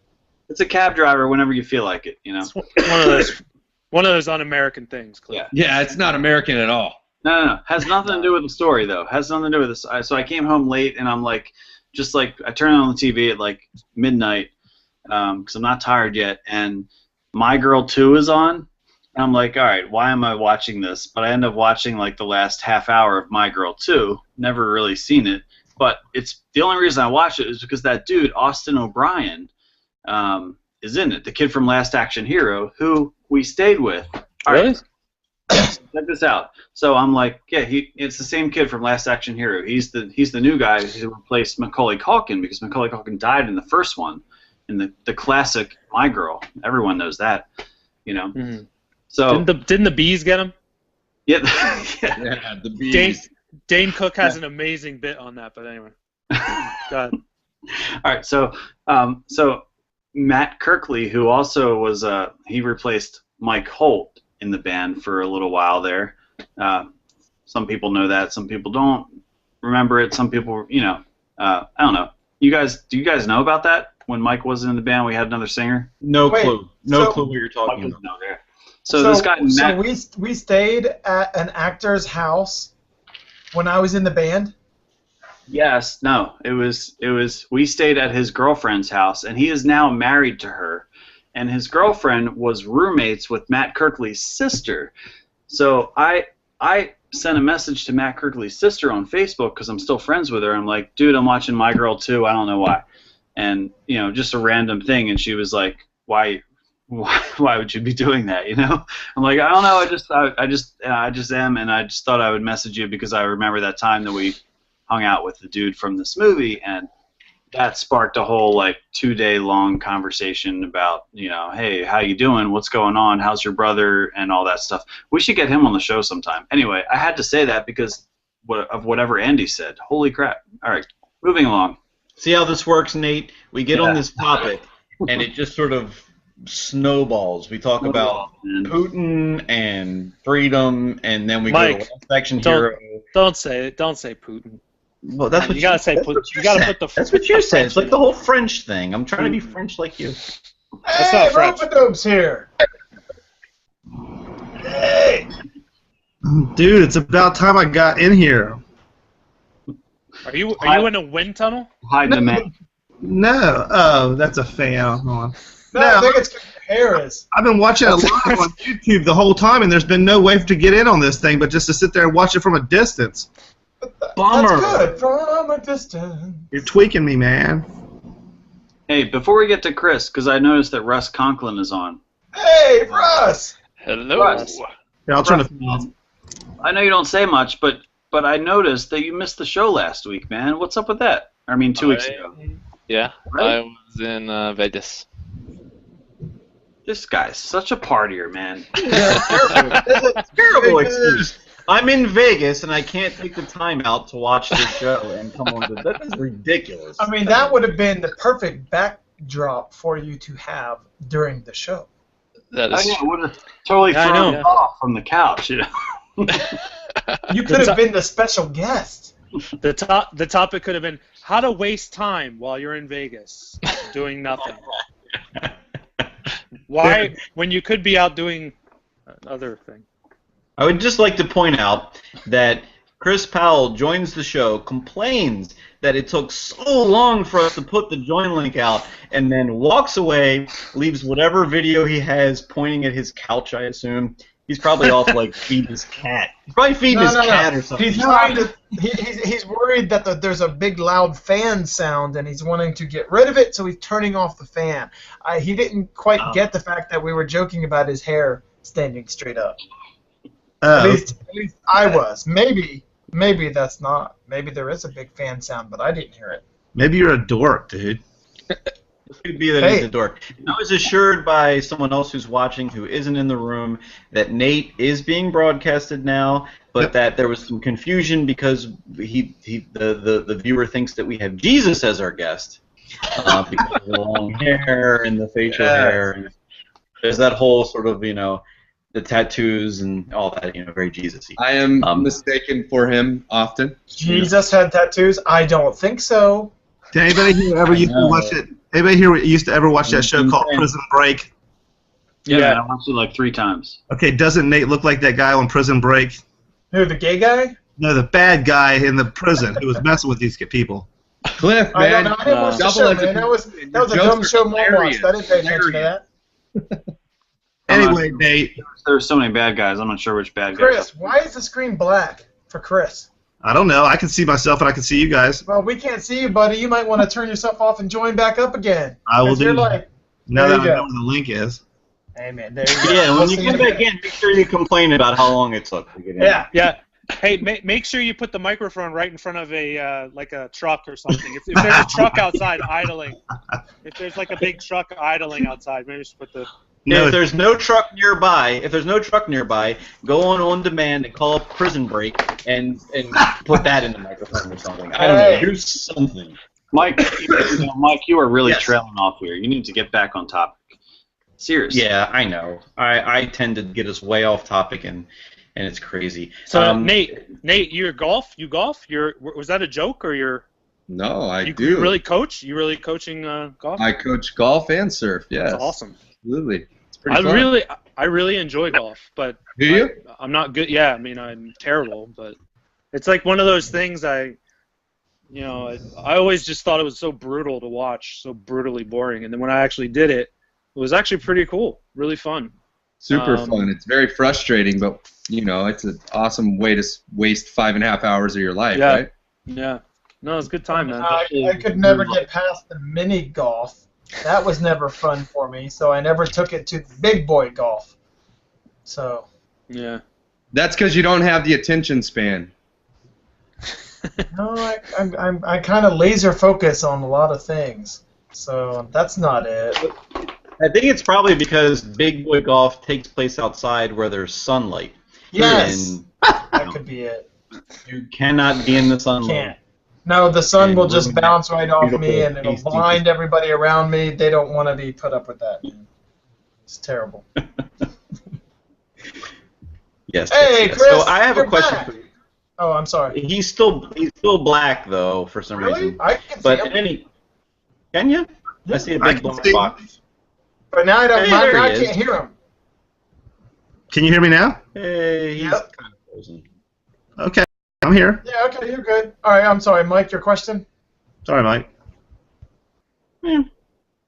It's a cab driver whenever you feel like it, you know.
It's one of those un-American things, Cliff.
Yeah.
Yeah, it's not American at all.
No. Has nothing to do with the story though. Has nothing to do with this. So I came home late, and I'm like, I turned on the TV at like midnight because I'm not tired yet, and My Girl 2 is on. And I'm like, all right, why am I watching this? But I end up watching like the last half hour of My Girl 2. Never really seen it, but it's the only reason I watch it is because that dude Austin O'Brien is in it, the kid from Last Action Hero, who we stayed with. All right, check this out. So I'm like, yeah, it's the same kid from Last Action Hero. He's the new guy who replaced Macaulay Culkin because Macaulay Culkin died in the first one, in the classic My Girl. Everyone knows that, you know.
Mm-hmm.
So
didn't the bees get him?
Yeah,
Yeah, the bees.
Dane Cook has an amazing bit on that, but anyway. Go ahead.
All right, so Matt Kirkley, who also was he replaced Mike Holt in the band for a little while there. Some people know that, some people don't remember it. Some people, you know, I don't know. Do you guys know about that? When Mike wasn't in the band, we had another singer.
No clue. No clue what you're talking about.
No, there. So this guy Matt.
So we stayed at an actor's house when I was in the band.
Yes, no, it was we stayed at his girlfriend's house, and he is now married to her, and his girlfriend was roommates with Matt Kirkley's sister. So I sent a message to Matt Kirkley's sister on Facebook because I'm still friends with her. I'm like, dude, I'm watching My Girl 2. I don't know why, and you know, just a random thing, and she was like, why would you be doing that? You know, I'm like, I don't know. I just am, and I just thought I would message you because I remember that time that we hung out with the dude from this movie, and that sparked a whole like 2-day long conversation about, you know, hey, how you doing? What's going on? How's your brother? And all that stuff. We should get him on the show sometime. Anyway, I had to say that because of whatever Andy said. Holy crap! All right, moving along.
See how this works, Nate? We get on this topic, and it just sort of snowballs. We talk about Putin and freedom, and then we go to Last Action Hero.
Don't say it. Don't say Putin.
Well, that's what
you gotta say. You gotta put the.
That's what you said. It's like the whole French thing. I'm trying to be French like you.
That's not French.
Robodope's here.
Hey. Dude, it's about time I got in here.
Are you in a wind tunnel?
Hi, the man.
No. Oh, that's a fan. Hold on.
No, I think it's Harris.
I've been watching it live on YouTube the whole time, and there's been no way to get in on this thing, but just to sit there and watch it from a distance.
Bummer.
That's good. From a distance.
You're tweaking me, man.
Hey, before we get to Chris, because I noticed that Russ Conklin is on.
Hey, Russ.
Hello.
Russ.
Yeah, I'll turn the phone off.
I know you don't say much, but I noticed that you missed the show last week, man. What's up with that? I mean, 2 weeks ago.
Yeah,
Right?
I was in Vegas.
This guy's such a partier, man.
That's a terrible excuse. I'm in Vegas and I can't take the time out to watch this show and come on to that. Is ridiculous.
I mean, that would have been the perfect backdrop for you to have during the show.
That
I
is
would have totally
Yeah, I
thrown
know.
him off from the couch, you know.
You could have been the special guest.
The topic could have been how to waste time while you're in Vegas doing nothing. Why, when you could be out doing other thing?
I would just like to point out that Chris Powell joins the show, complains that it took so long for us to put the join link out, and then walks away, leaves whatever video he has pointing at his couch, I assume. He's probably off, like, feeding his cat. He's probably feeding his cat or something.
He's trying to. He's worried that there's a big loud fan sound, and he's wanting to get rid of it, so he's turning off the fan. He didn't quite get the fact that we were joking about his hair standing straight up. At least I was. Maybe that's not. Maybe there is a big fan sound, but I didn't hear it.
Maybe you're a dork, dude.
It could be that he's a dork. I was assured by someone else who's watching who isn't in the room that Nate is being broadcasted now, but that there was some confusion because the viewer thinks that we have Jesus as our guest because of the long hair and the facial hair. And there's that whole sort of, the tattoos and all that, very Jesus-y.
I am mistaken for him often.
Jesus had tattoos? I don't think so.
Did anybody here ever used to watch it? Anybody here used to ever watch that show called Prison Break?
Yeah, I watched it like 3 times.
Okay, doesn't Nate look like that guy on Prison Break?
Who, the gay guy?
No, the bad guy in the prison who was messing with these people.
Cliff,
I
man.
don't know. I didn't watch the show, man. That was a dumb show Mom watched. I didn't pay attention to that.
Anyway, Nate.
There's so many bad guys. I'm not sure which bad guy.
Chris, why is the screen black for Chris?
I don't know. I can see myself and I can see you guys.
Well, we can't see you, buddy. You might want to turn yourself off and join back up again.
I will do.
Like,
now that I know where the link is.
Hey, man, there you go.
Yeah, when you come back in, make sure you complain about how long it took to get in.
Yeah. Hey, make sure you put the microphone right in front of a like a truck or something. If there's a truck outside idling, if there's like a big truck idling outside, maybe just put the.
If there's no truck nearby, go on demand and call up Prison Break and put that in the microphone or something. I don't know. Do something.
Mike, you are really trailing off here. You need to get back on topic. Seriously.
Yeah, I know. I tend to get us way off topic and it's crazy.
So Nate, you golf? Was that a joke or you're?
No, I do.
You really coach? You really coaching golf?
I coach golf and surf. Yes.
That's awesome.
Absolutely. It's pretty fun.
I really enjoy golf, but
do you?
I'm not good. Yeah, I mean I'm terrible, but it's like one of those things I always just thought it was so brutal to watch, so brutally boring, and then when I actually did it, it was actually pretty cool, really fun.
Super fun. It's very frustrating, but it's an awesome way to waste 5.5 hours of your life, right?
Yeah. No, it's a good time, man.
I could never get past the mini golf. That was never fun for me, so I never took it to big boy golf. So.
Yeah.
That's because you don't have the attention span.
No, I kind of laser focus on a lot of things, so that's not it.
I think it's probably because big boy golf takes place outside where there's sunlight.
Yes, that could be it.
You cannot be in the sunlight.
Can't. No, the sun will just bounce right off me, and it'll blind everybody around me. They don't want to be put up with that. It's terrible.
Yes.
Hey,
yes.
Chris,
so I have a question for you.
Oh, I'm sorry.
He's still black though for some reason.
I can
but
see him.
Can you? Yeah, I see a big black box.
But now I can't hear him.
Can you hear me now?
Hey, he's kind of frozen.
Okay, I'm here.
Yeah, okay, you're good. All right, I'm sorry, Mike. Your question?
Sorry, Mike.
Yeah.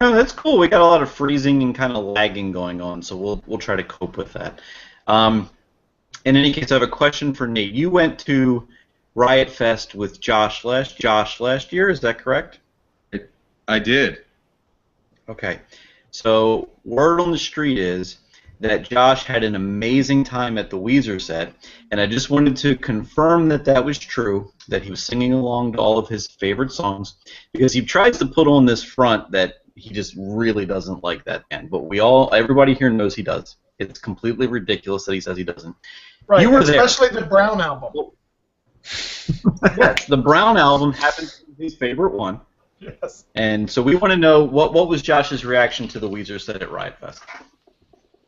No, that's cool. We got a lot of freezing and kind of lagging going on, so we'll try to cope with that. In any case, I have a question for Nate. You went to Riot Fest with Josh last year. Is that correct?
I did.
Okay. So word on the street is that Josh had an amazing time at the Weezer set, and I just wanted to confirm that that was true, that he was singing along to all of his favorite songs, because he tries to put on this front that he just really doesn't like that band, but everybody here knows he does. It's completely ridiculous that he says he doesn't.
Right,
you were
especially
there.
The Brown album.
Yes, the Brown album happens to be his favorite one.
Yes.
And so we want to know what was Josh's reaction to the Weezer set at Riot Fest.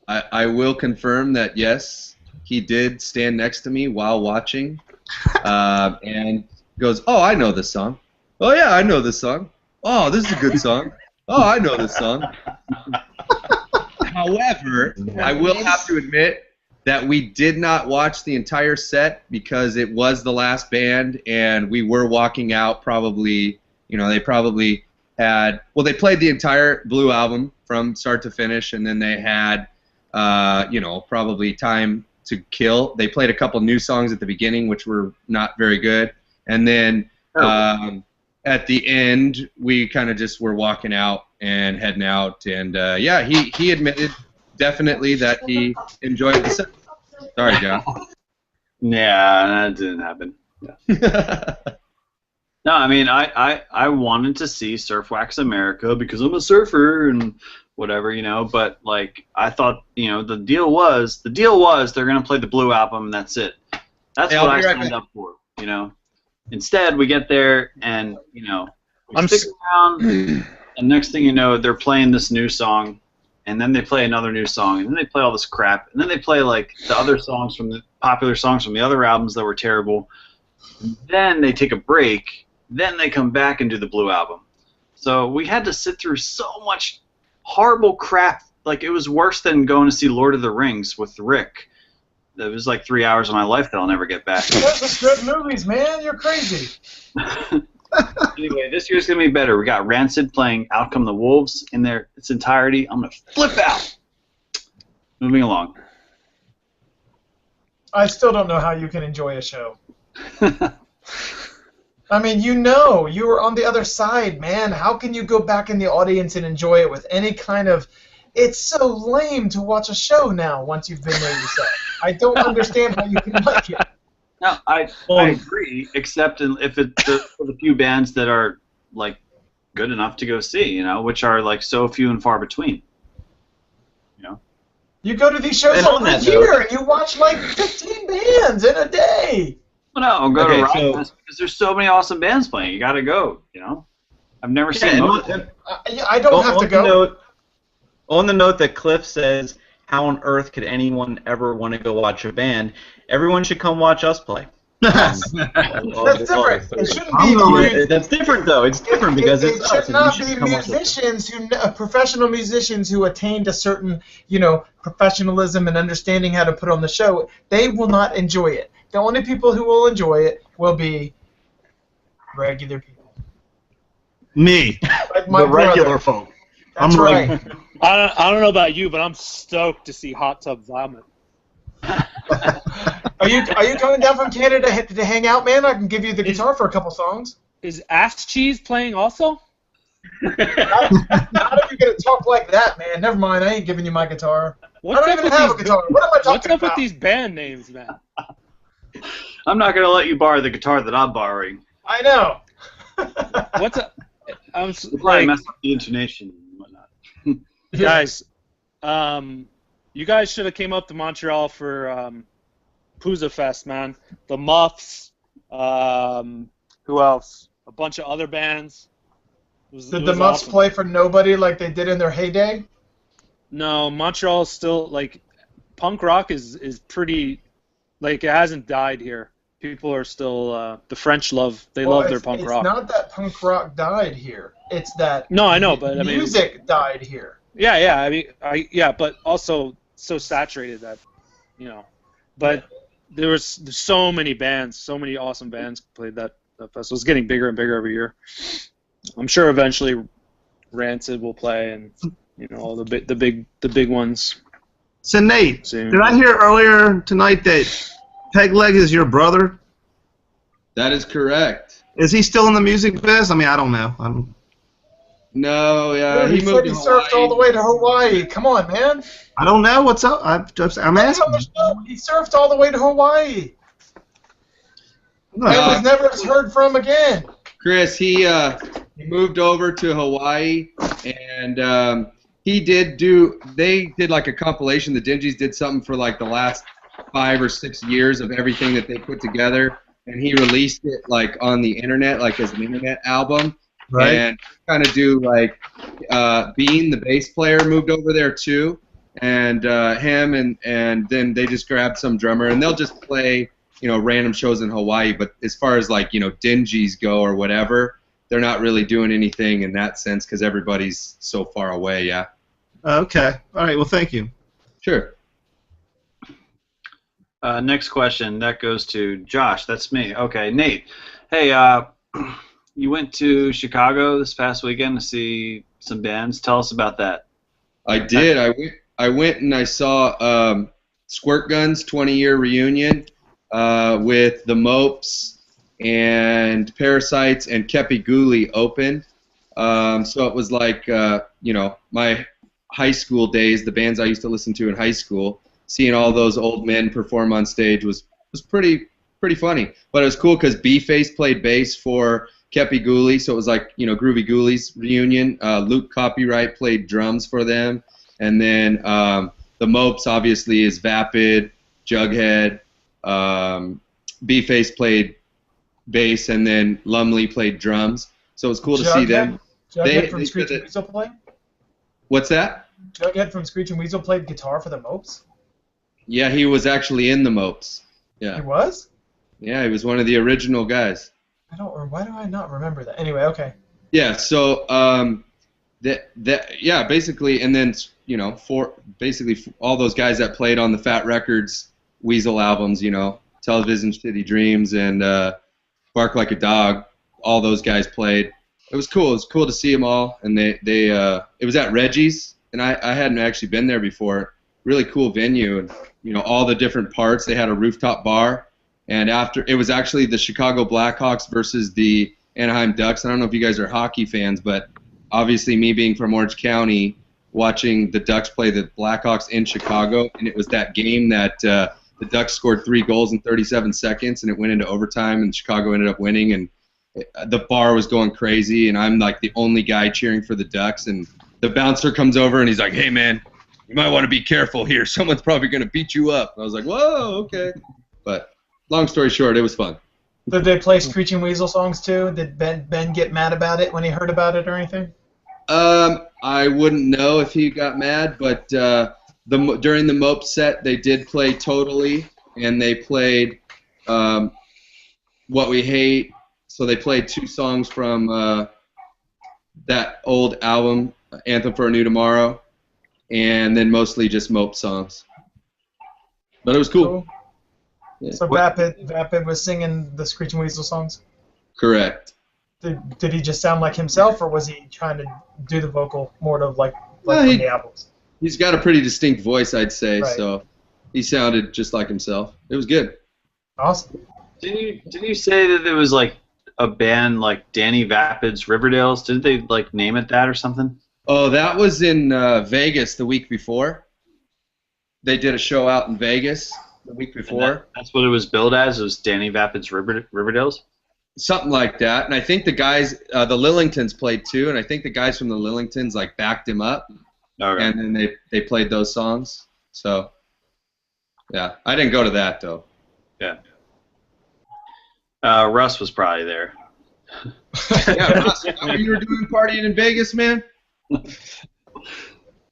I will confirm that yes, he did stand next to me while watching, and goes, "Oh, I know this song. Oh yeah, I know this song. Oh, this is a good song. Oh, I know this song." However, I will have to admit that we did not watch the entire set because it was the last band, and we were walking out probably, they probably had, well, they played the entire Blue album from start to finish, and then they had, probably Time to Kill. They played a couple new songs at the beginning, which were not very good, and then at the end, we kind of just were walking out and heading out, and he admitted definitely that he enjoyed the set. Sorry, John.
Yeah, that didn't happen. Yeah. No, I mean, I wanted to see Surf Wax America because I'm a surfer and whatever, but like I thought, the deal was they're gonna play the Blue album and that's it. That's what I signed up for, Instead, we get there and we stick around, and next thing you know, they're playing this new song, and then they play another new song, and then they play all this crap, and then they play like the other songs from the popular songs from the other albums that were terrible. And then they take a break, then they come back and do the Blue album. So we had to sit through so much horrible crap. Like it was worse than going to see Lord of the Rings with Rick. It was like 3 hours of my life that I'll never get back.
Those are good movies, man. You're crazy.
Anyway, this year's going to be better. We got Rancid playing Out Come the Wolves in its entirety. I'm going to flip out. Moving along.
I still don't know how you can enjoy a show. I mean, you were on the other side, man. How can you go back in the audience and enjoy it with any kind of... It's so lame to watch a show now once you've been there yourself. I don't understand how you can like it.
No, I agree, except if it's for the few bands that are like good enough to go see, which are like so few and far between.
You go to these shows over here and you watch like 15 bands in a day.
Well, no, I'll go to Rock Fest because there's so many awesome bands playing. You got to go. I've never seen them.
I don't have to go.
On the note that Cliff says, how on earth could anyone ever want to go watch a band? Everyone should come watch us play.
That's different. It shouldn't be.
That's different, though. It's different because it's us.
It should not be musicians professional musicians who attained a certain, professionalism and understanding how to put on the show. They will not enjoy it. The only people who will enjoy it will be regular people.
Me.
Like my
regular folk.
That's right.
I don't know about you, but I'm stoked to see Hot Tub Vomit.
Are you coming down from Canada to hang out, man? I can give you the guitar for a couple songs.
Is Ass Cheese playing also?
Not if you're gonna talk like that, man. Never mind. I ain't giving you my guitar. I don't even have a guitar. What am I talking about?
What's up with these band names, man?
I'm not gonna let you borrow the guitar that I'm borrowing.
I know.
What's up? I'm
probably mess up the intonation and whatnot.
Guys, you guys should have came up to Montreal for Pooza Fest, man. The Muffs, who else? A bunch of other bands.
Did the Muffs play for nobody like they did in their heyday?
No, Montreal is still, like, punk rock is pretty, like, it hasn't died here. People are still, the French love their punk rock.
It's not that punk rock died here. It's that
no, I know, but
music died here.
Yeah, I mean, but also so saturated that, but there's so many bands, so many awesome bands played that festival. It's getting bigger and bigger every year. I'm sure eventually Rancid will play, and all the big ones.
So Nate,
soon.
Did I hear earlier tonight that Pegleg is your brother?
That is correct.
Is he still in the music biz? I mean, I don't know.
No, yeah,
Dude, he said he surfed all the way to Hawaii. Come on, man.
I don't know. What's up? I'm asking.
He surfed all the way to Hawaii. And was never heard from again.
Chris, he moved over to Hawaii, and they did like a compilation. The Dingies did something for like the last 5 or 6 years of everything that they put together, and he released it like on the internet, like as an internet album.
Right.
And kind of do like Bean, the bass player, moved over there too, and him, and then they just grab some drummer, and they'll just play, random shows in Hawaii. But as far as like, dingies go or whatever, they're not really doing anything in that sense because everybody's so far away. Yeah.
Okay. All right. Well, thank you.
Sure.
Next question. That goes to Josh. That's me. Okay, Nate. Hey, you went to Chicago this past weekend to see some bands. Tell us about that.
I did. I went and I saw Squirt Guns 20-year reunion with the Mopes and Parasites and Kepi Ghoulie open. So it was like my high school days, the bands I used to listen to in high school. Seeing all those old men perform on stage was pretty funny. But it was cool because B-Face played bass for Kepi Ghoulie, so it was like Groovy Ghoulie's reunion. Luke Copyright played drums for them, and then the Mopes obviously is Vapid, Jughead. B-Face played bass, and then Lumley played drums. So it was cool to see them.
Jughead from Screeching Weasel played?
What's that?
Jughead from Screeching Weasel played guitar for the Mopes?
Yeah, he was actually in the Mopes. Yeah.
He was?
Yeah, he was one of the original guys.
Why do I not remember that? Anyway, okay.
Yeah, so basically, and then for basically all those guys that played on the Fat Records Weasel albums, Television City Dreams and Bark Like a Dog, all those guys played. It was cool. It was cool to see them all, and it was at Reggie's, and I hadn't actually been there before. Really cool venue, and all the different parts. They had a rooftop bar, and after it was actually the Chicago Blackhawks versus the Anaheim Ducks. I don't know if you guys are hockey fans, but obviously me being from Orange County, watching the Ducks play the Blackhawks in Chicago, and it was that game that the Ducks scored 3 goals in 37 seconds, and it went into overtime, and Chicago ended up winning, and the bar was going crazy, and I'm like the only guy cheering for the Ducks, and the bouncer comes over and he's like, "Hey man, you might want to be careful here. Someone's probably going to beat you up." And I was like, "Whoa, okay." But long story short, it was fun.
Did they play Screeching Weasel songs too? Did Ben get mad about it when he heard about it or anything?
I wouldn't know if he got mad, but during the Mope set, they did play Totally, and they played What We Hate. So they played 2 songs from that old album, Anthem for a New Tomorrow, and then mostly just Mope songs. But it was cool. Yeah.
So Vapid was singing the Screeching Weasel songs?
Correct.
Did he just sound like himself, or was he trying to do the vocal more to like from the albums?
He's got a pretty distinct voice, I'd say,
Right.
so he sounded just like himself. It was good.
Awesome.
Didn't you say that there was like a band like Danny Vapid's Riverdales? Didn't they like name it that or something?
Oh, that was in Vegas the week before. They did a show out in Vegas the week before.
That's what it was billed as. It was Danny Vapid's Riverdales?
Something like that. And I think the guys, the Lillingtons played too, and I think the guys from the Lillingtons like backed him up.
Okay.
And then they played those songs. So, yeah. I didn't go to that, though.
Yeah. Russ was probably there.
Yeah, Russ, what you were doing partying in Vegas, man?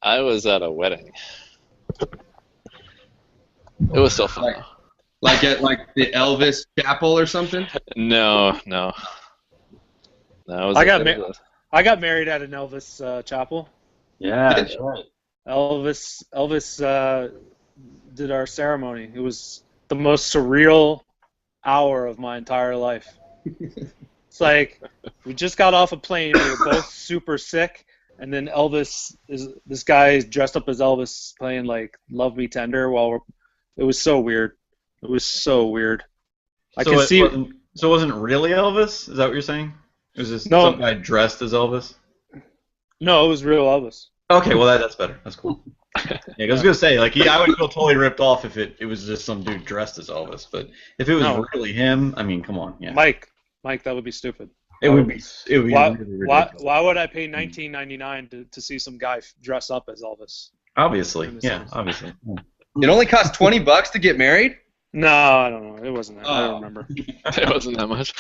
I was at a wedding. It was still fun.
Like at the Elvis Chapel or something?
No.
I got married at an Elvis chapel.
Yeah, that's right.
Elvis did our ceremony. It was the most surreal hour of my entire life. It's like we just got off a plane. We were both super sick, and then this guy dressed up as Elvis playing like "Love Me Tender" it was so weird. It was so weird.
So it wasn't really Elvis? Is that what you're saying? It was just some guy dressed as Elvis?
No, it was real Elvis.
Okay, well that's better. That's cool. Yeah, I was gonna say I would feel totally ripped off if it was just some dude dressed as Elvis, but if it was really him, I mean, come on, yeah.
Mike, that would be stupid.
It would be
why,
really ridiculous.
Why would I pay $19.99 to see some guy dress up as Elvis?
Obviously, yeah, obviously.
It only cost $20 to get married?
No, I don't know. It wasn't that. I don't remember.
It wasn't that much.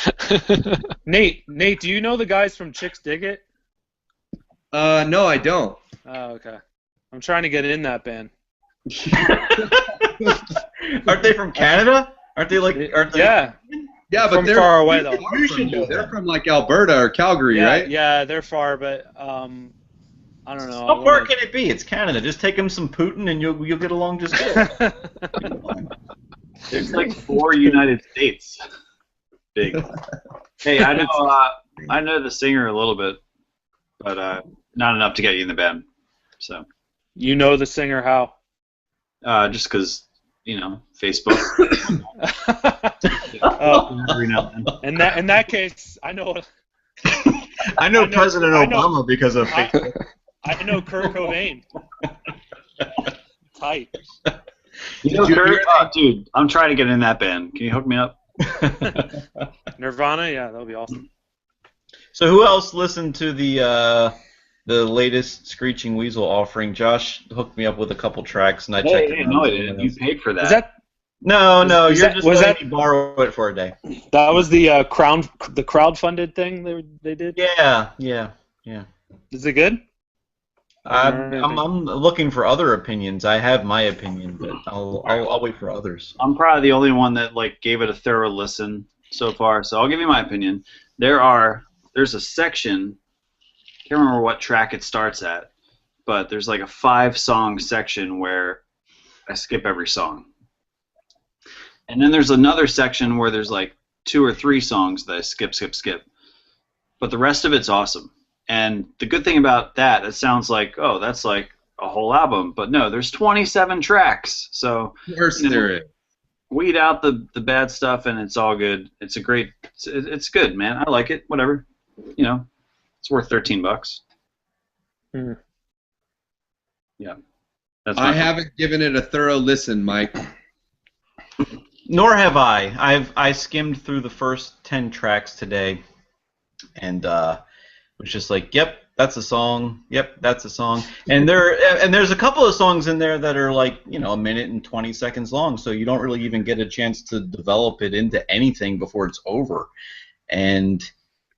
Nate, do you know the guys from Chicks Dig It?
No, I don't.
Oh, okay. I'm trying to get in that band.
Aren't they from Canada? Aren't they like?
Yeah.
Yeah, but
From
they're
far away though.
They're from like Alberta or Calgary,
Yeah,
right?
yeah, they're far, but I don't know.
How far can it be? It's Canada. Just take them some Putin, and you'll get along just good.
There's like 4 United States. Big. Hey, I know the singer a little bit, but not enough to get you in the band. So.
You know the singer how?
Just because, Facebook.
In that case, I know.
I know President Obama because of Facebook.
I know Kurt Cobain. Tight.
Kurt? Dude, I'm trying to get in that band. Can you hook me up?
Nirvana? Yeah, that would be awesome.
So who else listened to the latest Screeching Weasel offering? Josh hooked me up with a couple tracks, and I checked it out.
No, I didn't. You paid for that.
Is that?
No, you're just letting me borrow it for a day.
That was the crowdfunded thing they did.
Yeah.
Is it good?
I'm looking for other opinions. I have my opinion, but I'll wait for others.
I'm probably the only one that gave it a thorough listen so far, so I'll give you my opinion. There's a section. Can't remember what track it starts at, but there's like a 5-song section where I skip every song. And then there's another section where there's like 2 or 3 songs that I skip. But the rest of it's awesome. And the good thing about that, it sounds like, oh, that's like a whole album. But no, there's 27 tracks. So weed out the bad stuff, and it's all good. It's good, man. I like it. Whatever. It's worth $13. Yeah.
I haven't given it a thorough listen, Mike.
Nor have I. I skimmed through the first 10 tracks today, and was just like, yep, that's a song. Yep, that's a song. And there's a couple of songs in there that are like, a minute and 20 seconds long, so you don't really even get a chance to develop it into anything before it's over. And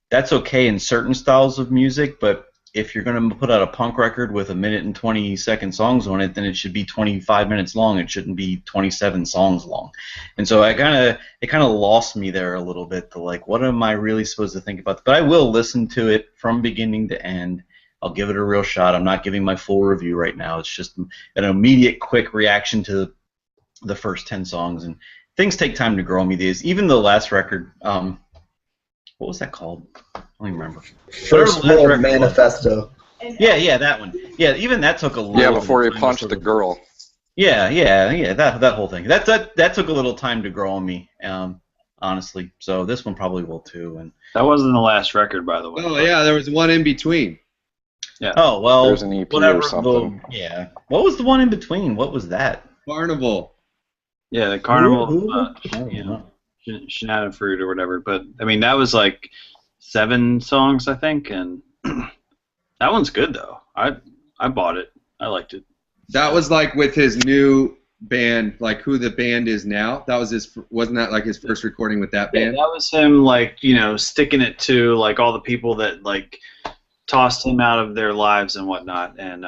that's okay in certain styles of music, but if you're going to put out a punk record with a minute and 20-second songs on it, then it should be 25 minutes long. It shouldn't be 27 songs long. And so it kind of lost me there a little bit to like, what am I really supposed to think about? But I will listen to it from beginning to end. I'll give it a real shot. I'm not giving my full review right now. It's just an immediate, quick reaction to the first 10 songs. And things take time to grow on me these days. Even the last record, what was that called? I don't even remember.
First World Manifesto.
Yeah, that one. Yeah, even that took a little.
Yeah, before he punched the girl.
Yeah. That whole thing. That took a little time to grow on me, honestly. So this one probably will too. And
that wasn't the last record, by the way.
Oh yeah, there was one in between.
Yeah.
Oh well.
There's an EP
whatever.
or something.
Yeah. What was the one in between? What was that?
Carnival.
Yeah, the Carnival. Shenanigan Fruit or whatever, but I mean that was like 7 songs I think, and that one's good though. I bought it. I liked it.
That was like with his new band, like who the band is now. That was wasn't that like his first recording with that band?
Yeah, that was him like sticking it to like all the people that like tossed him out of their lives and whatnot, and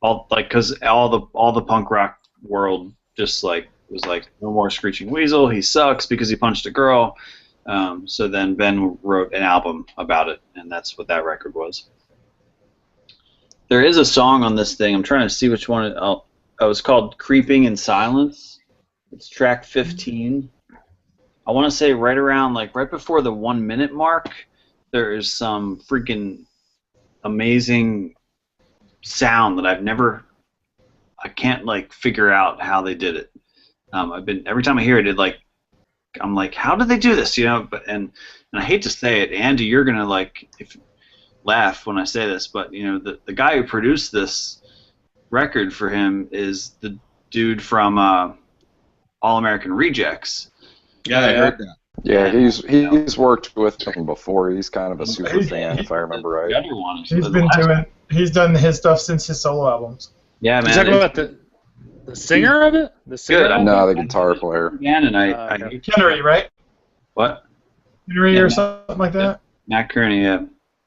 all like because all the punk rock world just like was like, no more Screeching Weasel, he sucks because he punched a girl. So then Ben wrote an album about it, and that's what that record was. There is a song on this thing. I'm trying to see which one. It was called Creeping in Silence. It's track 15. I want to say right around, like right before the 1 minute mark, there is some freaking amazing sound that I can't like figure out how they did it. Every time I hear it, I'm like, how did they do this? But and I hate to say it, Andy, you're gonna laugh when I say this, but the guy who produced this record for him is the dude from All American Rejects.
Yeah, I heard that.
Yeah, he's worked with him before. He's kind of a super fan, if I remember right.
He's done his stuff since his solo albums.
Yeah, man.
You talking about the singer of it? The singer?
Good.
No, the guitar player.
Kennery, right?
What?
Kennery or something like that?
Matt Kearney, yeah.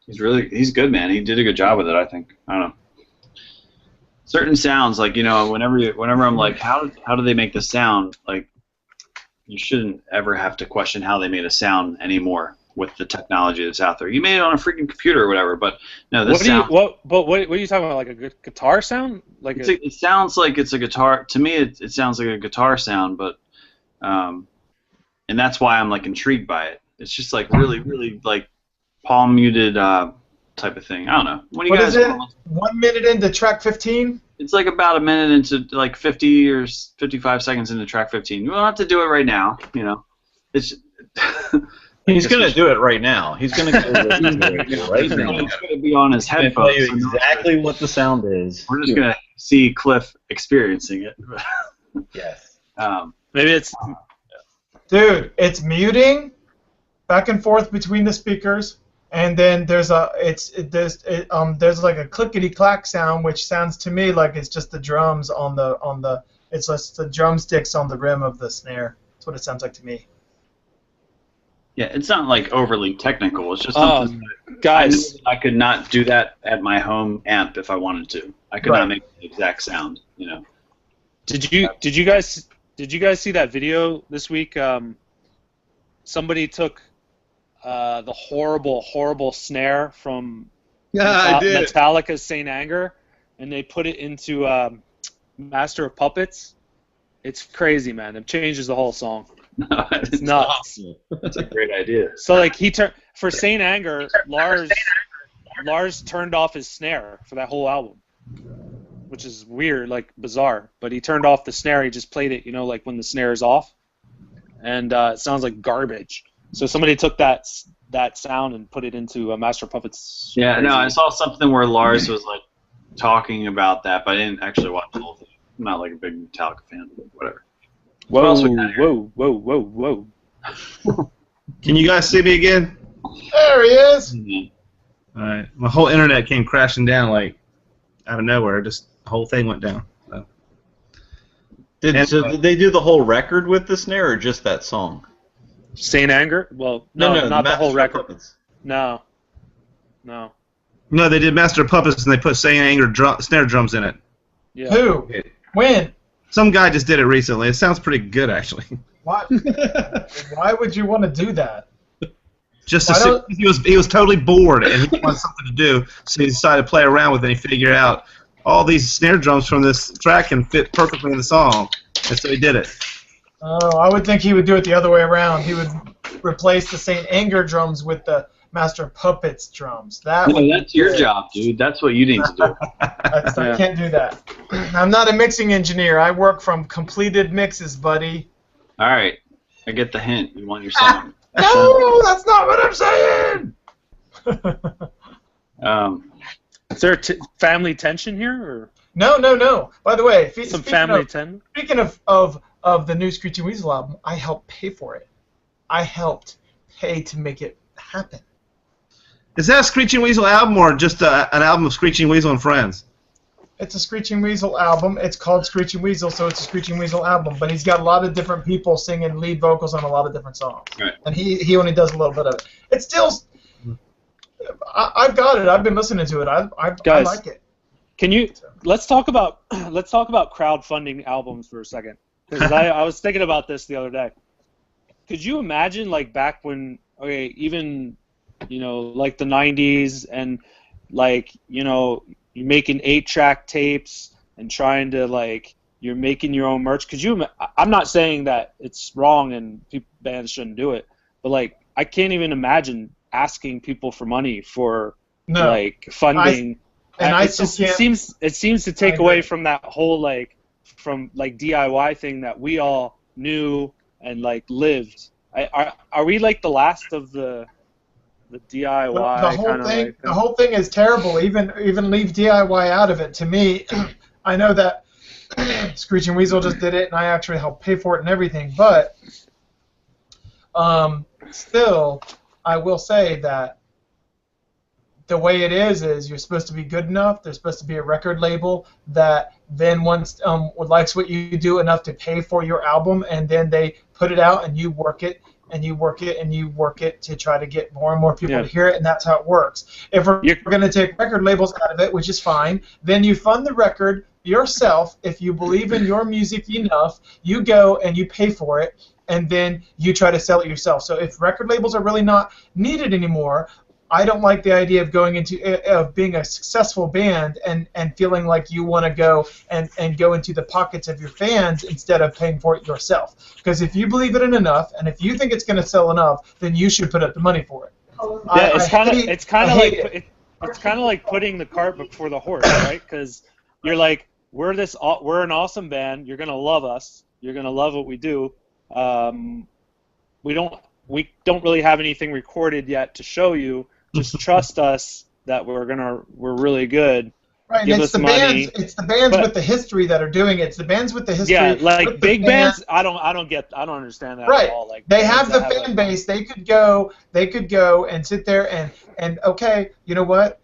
He's good, man. He did a good job with it, I think. I don't know. certain sounds, like, you know, whenever I'm like, how do they make this sound? Like, you shouldn't ever have to question how they made a sound anymore with the technology that's out there. You made it on a freaking computer or whatever, but no, this sound.
What are you talking about? Like a good guitar sound? Like
it sounds like it's a guitar. To me, it sounds like a guitar sound, but and that's why I'm like intrigued by it. It's just like really, really like palm muted type of thing. I don't know. What
is it? 1 minute into track 15?
It's like about a minute into like 50 or 55 seconds into track 15. You don't have to do it right now, you know. It's
he's gonna do it right now. He's gonna go listen to it right now.
It's gonna be on his headphones.
Tell you exactly what the sound is.
We're just gonna see Cliff experiencing it.
Yes.
Maybe it's.
Dude, it's muting back and forth between the speakers, and then there's there's like a clickety clack sound, which sounds to me like it's just the drums on the it's just the drumsticks on the rim of the snare. That's what it sounds like to me.
Yeah, it's not like overly technical. It's just something that
guys,
I could not do that at my home amp if I wanted to. I could not make the exact sound, you know.
Did you guys see that video this week? Somebody took the horrible snare from Metallica's Saint Anger, and they put it into Master of Puppets. It's crazy, man. It changes the whole song.
No,
it's nuts.
Awesome. That's a great idea.
So like for Saint Anger, Lars turned off his snare for that whole album, which is weird, like bizarre. But he turned off the snare. He just played it, you know, like when the snare is off, and it sounds like garbage. So somebody took that sound and put it into Master of Puppets.
Yeah,
crazy.
no, I saw something where Lars was like talking about that, but I didn't actually watch the whole thing. I'm not like a big Metallica fan, but whatever.
Whoa.
Can you guys see me again?
There he is.
Mm-hmm.
All right. My whole internet came crashing down like out of nowhere. Just the whole thing went down. So.
Did they do the whole record with the snare or just that song?
Saint Anger? Well, no, not the whole record.
Puppets.
No.
No, they did Master of Puppets and they put Saint Anger snare drums in it.
Yeah.
Who? When?
Some guy just did it recently. It sounds pretty good, actually.
What? Why would you want to do that?
Just to see, he was totally bored and he wanted something to do, so he decided to play around with it and he figured out all these snare drums from this track can fit perfectly in the song, and so he did it.
Oh, I would think he would do it the other way around. He would replace the Saint Anger drums with the Master of Puppets drums.
That's your job, dude. That's what you need to do.
I can't do that. I'm not a mixing engineer. I work from completed mixes, buddy.
All right, I get the hint. You want your song?
No, that's not what I'm saying.
Is there family tension here, or?
No. By the way,
speaking
of the new Screeching Weasel album, I helped pay for it. I helped pay to make it happen.
Is that a Screeching Weasel album or just an album of Screeching Weasel and Friends?
It's a Screeching Weasel album. It's called Screeching Weasel, so it's a Screeching Weasel album. But he's got a lot of different people singing lead vocals on a lot of different songs.
Right.
And he only does a little bit of it. It's still... I've got it. I've been listening to it. I like it.
Can you... Let's talk about crowdfunding albums for a second. Because I was thinking about this the other day. Could you imagine, like, back when... Okay, even... You know, like the 90s, and like, you know, you're making 8-track tapes and trying to, like, you're making your own merch. I'm not saying that it's wrong and bands shouldn't do it, but like, I can't even imagine asking people for money for like funding. It seems to take away from that whole from DIY thing that we all knew and like lived. Are we like the last of the DIY
the whole thing is terrible. Even leave DIY out of it. To me, I know that Screeching Weasel just did it, and I actually helped pay for it and everything. But still, I will say that the way it is you're supposed to be good enough. There's supposed to be a record label that then once likes what you do enough to pay for your album, and then they put it out and you work it. and you work it to try to get more and more people to hear it, and that's how it works. If we're going to take record labels out of it, which is fine, then you fund the record yourself. If you believe in your music enough, you go and you pay for it, and then you try to sell it yourself. So if record labels are really not needed anymore, I don't like the idea of going into of being a successful band and feeling like you want to go and go into the pockets of your fans instead of paying for it yourself. Because if you believe it in enough, and if you think it's going to sell enough, then you should put up the money for it.
Yeah, it's kind of like putting the cart before the horse, right? Because you're like, we're an awesome band. You're gonna love us. You're gonna love what we do. We don't really have anything recorded yet to show you. Just trust us that we're really good.
Right, and it's the bands with the history that are doing it. It's the bands with the history.
Yeah, like big bands. I don't understand that at all. Like
they have the fan base. They could go and sit there and okay, you know what?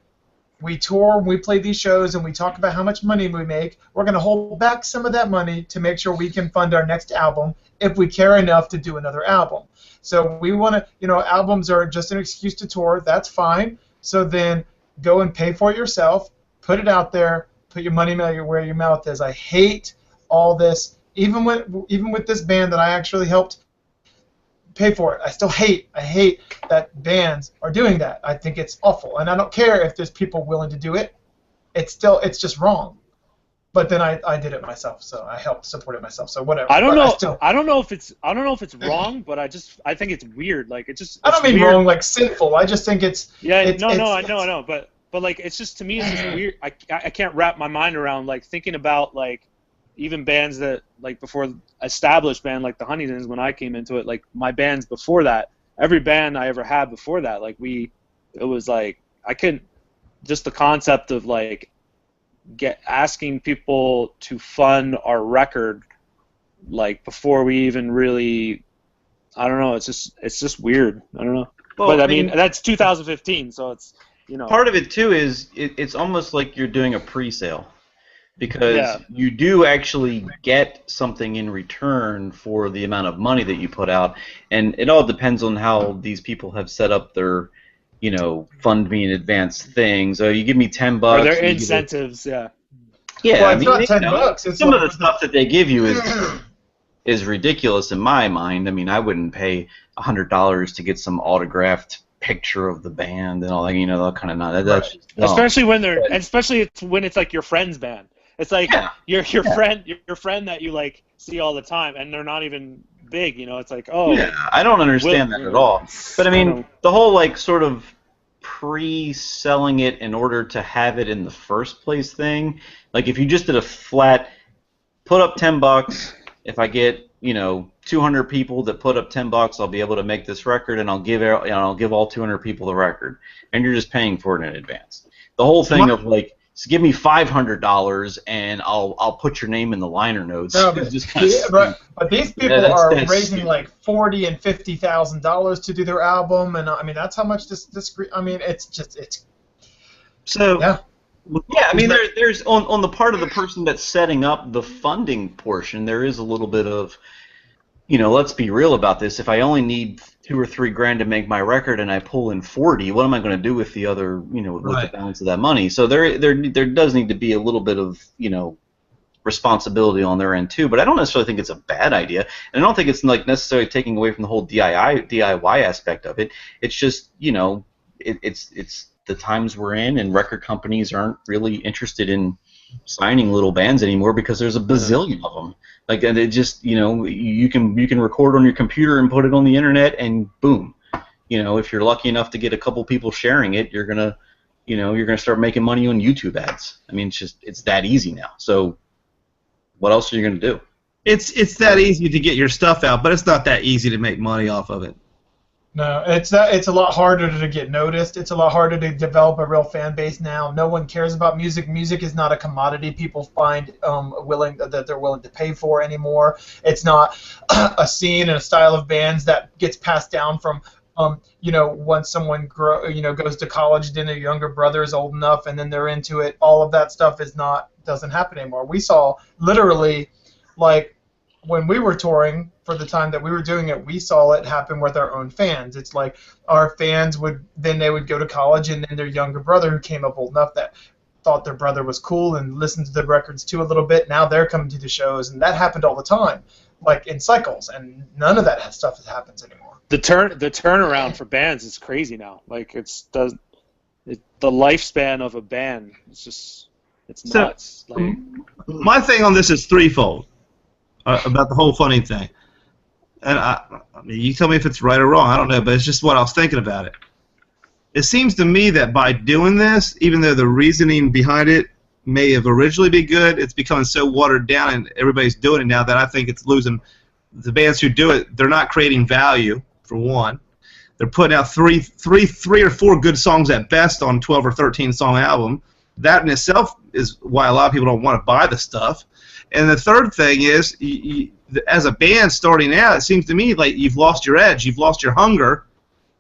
We tour, we play these shows, and we talk about how much money we make. We're going to hold back some of that money to make sure we can fund our next album if we care enough to do another album. So we want to, albums are just an excuse to tour. That's fine. So then go and pay for it yourself. Put it out there. Put your money where your mouth is. I hate all this. Even with this band that I actually helped pay for it, I hate that bands are doing that. I think it's awful, and I don't care if there's people willing to do it. It's just wrong. But then I did it myself, so I helped support it myself. So whatever.
I don't know if it's wrong, but I think it's weird. Like I
don't mean wrong, like sinful. I just think it's.
Yeah, I know, but like it's just, to me, it's just weird. I can't wrap my mind around like thinking about like even bands that like before established band like the Huntingtons when I came into it, like my bands before that, every band I ever had before that, like it was like I couldn't, just the concept of like asking people to fund our record like before we even really, I don't know, it's just weird. I don't know. Well, but I mean that's 2015, so it's
part of it too is it's almost like you're doing a pre-sale, because you do actually get something in return for the amount of money that you put out, and it all depends on how these people have set up their fund me in advance thing. So you give me $10.
Or their incentives, yeah.
Yeah,
well, it's not $10. It's
some of the stuff that they give you is ridiculous in my mind. I mean, I wouldn't pay $100 to get some autographed picture of the band and all that. That kind of not. That's just
especially when it's like your friend's band. It's like your friend that you like see all the time, and they're not even big. It's like, oh.
Yeah, I don't understand that at all. But I mean, the whole like sort of pre-selling it in order to have it in the first place thing. Like if you just did a flat, put up $10. If I get 200 people that put up $10, I'll be able to make this record, and I'll give all 200 people the record, and you're just paying for it in advance. The whole thing of like, so give me $500 and I'll put your name in the liner notes.
No, but these people are raising like $40,000 and $50,000 to do their album, and I mean that's how much this. I mean it's.
So yeah. I mean there's on the part of the person that's setting up the funding portion, there is a little bit of, let's be real about this. If I only need $2 or $3 grand to make my record and I pull in 40, what am I going to do with the other, with the balance of that money? So there does need to be a little bit of, responsibility on their end too. But I don't necessarily think it's a bad idea, and I don't think it's like necessarily taking away from the whole DIY aspect of it. It's just, it's the times we're in, and record companies aren't really interested in signing little bands anymore because there's a bazillion of them. Like, and it just, you can record on your computer and put it on the internet, and boom, if you're lucky enough to get a couple people sharing it, you're gonna start making money on YouTube ads. I mean, it's that easy now. So, what else are you gonna do?
It's that easy to get your stuff out, but it's not that easy to make money off of it.
No, it's a lot harder to get noticed. It's a lot harder to develop a real fan base now. No one cares about music. Music is not a commodity people find that they're willing to pay for anymore. It's not a scene and a style of bands that gets passed down from once someone goes to college, then their younger brother is old enough and then they're into it. All of that stuff doesn't happen anymore. We saw literally like when we were touring, for the time that we were doing it, we saw it happen with our own fans. It's like our fans they would go to college, and then their younger brother, who came up old enough that thought their brother was cool and listened to the records too a little bit, now they're coming to the shows, and that happened all the time, like in cycles, and none of that stuff happens anymore.
The turnaround for bands is crazy now. Like the lifespan of a band, it's nuts. Like,
my thing on this is threefold about the whole funding thing. And I mean, you tell me if it's right or wrong. I don't know, but it's just what I was thinking about it. It seems to me that by doing this, even though the reasoning behind it may have originally been good, it's becoming so watered down, and everybody's doing it now that I think it's losing. The bands who do it, they're not creating value, for one. They're putting out three or four good songs at best on 12 or 13 song album. That in itself is why a lot of people don't want to buy the stuff. And the third thing is, as a band starting out, it seems to me like you've lost your edge, you've lost your hunger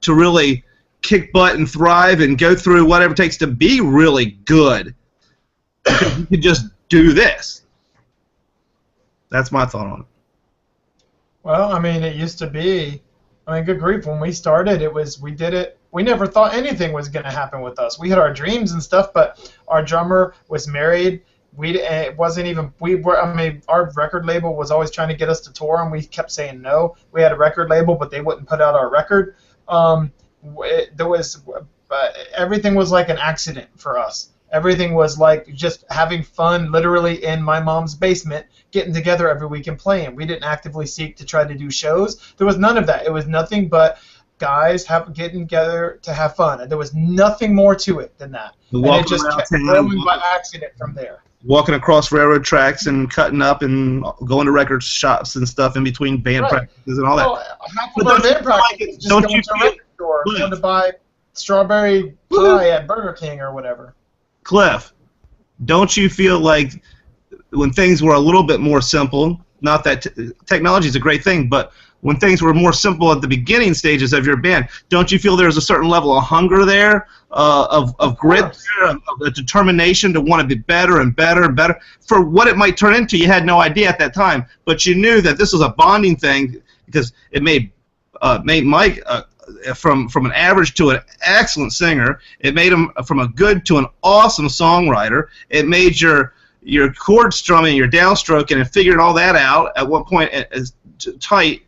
to really kick butt and thrive and go through whatever it takes to be really good. Because you could just do this. That's my thought on it.
Well, I mean, it used to be. I mean, good grief, when we started, we did it. We never thought anything was going to happen with us. We had our dreams and stuff, but our drummer was married. It wasn't even. Our record label was always trying to get us to tour, and we kept saying no. We had a record label, but they wouldn't put out our record. Everything was like an accident for us. Everything was like just having fun, literally in my mom's basement, getting together every week and playing. We didn't actively seek to try to do shows. There was none of that. It was nothing but guys getting together to have fun, and there was nothing more to it than that. And it just kept growing by accident from there.
Walking across railroad tracks and cutting up and going to record shops and stuff in between band practices and all that.
Well, half of our band practices just going to a record store, going to buy strawberry pie at Burger King or whatever.
Cliff, don't you feel like when things were a little bit more simple, not that technology is a great thing, but when things were more simple at the beginning stages of your band, don't you feel there's a certain level of hunger there, of grit, there, of a determination to want to be better and better and better? For what it might turn into, you had no idea at that time, but you knew that this was a bonding thing because it made Mike from an average to an excellent singer. It made him from a good to an awesome songwriter. It made your chord strumming, your downstroking, and figuring all that out at one point as tight.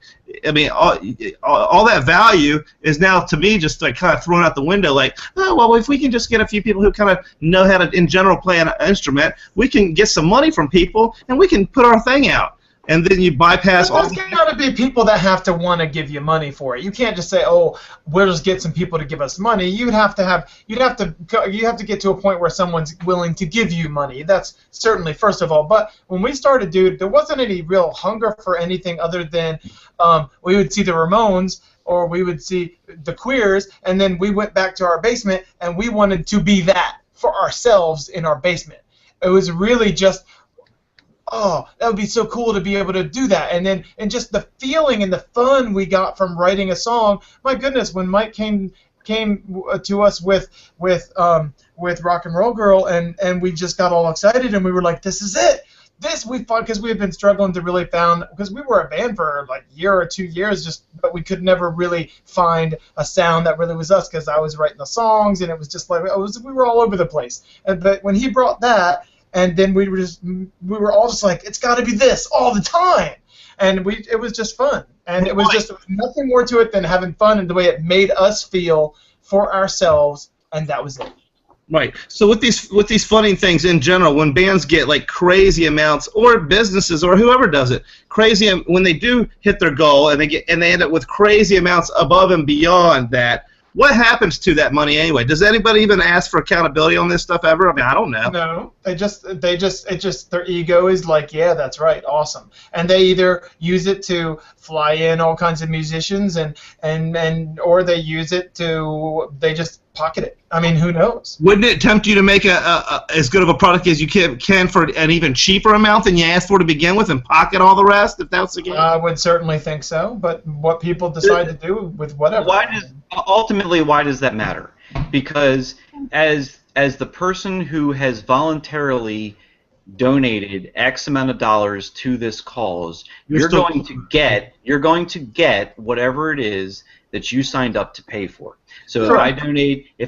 I mean, all that value is now, to me, just like kind of thrown out the window. Like, oh, well, if we can just get a few people who kind of know how to, in general, play an instrument, we can get some money from people, and we can put our thing out. And then you bypass all.
There's got to be people that have to want to give you money for it. You can't just say, "Oh, we'll just get some people to give us money." You'd have to get to a point where someone's willing to give you money. That's certainly first of all. But when we started, dude, there wasn't any real hunger for anything other than we would see the Ramones or we would see the Queers, and then we went back to our basement and we wanted to be that for ourselves in our basement. It was really just. Oh, that would be so cool to be able to do that, and just the feeling and the fun we got from writing a song. My goodness, when Mike came to us with Rock and Roll Girl, and we just got all excited, and we were like, this is it. This we thought, because we had been struggling to really because we were a band for like a year or 2 years, but we could never really find a sound that really was us, because I was writing the songs, and it was just like we were all over the place. But when he brought that. And then we were all just like, it's got to be this all the time, and it was just fun, and it was just nothing more to it than having fun and the way it made us feel for ourselves, and that was it.
Right. So with these funding things in general, when bands get like crazy amounts, or businesses or whoever does it, crazy when they do hit their goal and they end up with crazy amounts above and beyond that. What happens to that money anyway? Does anybody even ask for accountability on this stuff ever? I mean, I don't know.
No, their ego is like, yeah, that's right, awesome, and they either use it to fly in all kinds of musicians, or they use it they just pocket it. I mean, who knows?
Wouldn't it tempt you to make as good of a product as you can for an even cheaper amount than you asked for to begin with, and pocket all the rest, if that's the case?
I would certainly think so, but what people decide to do with whatever.
Ultimately, why does that matter? Because as the person who has voluntarily donated X amount of dollars to this cause, you're going to get whatever it is that you signed up to pay for. So if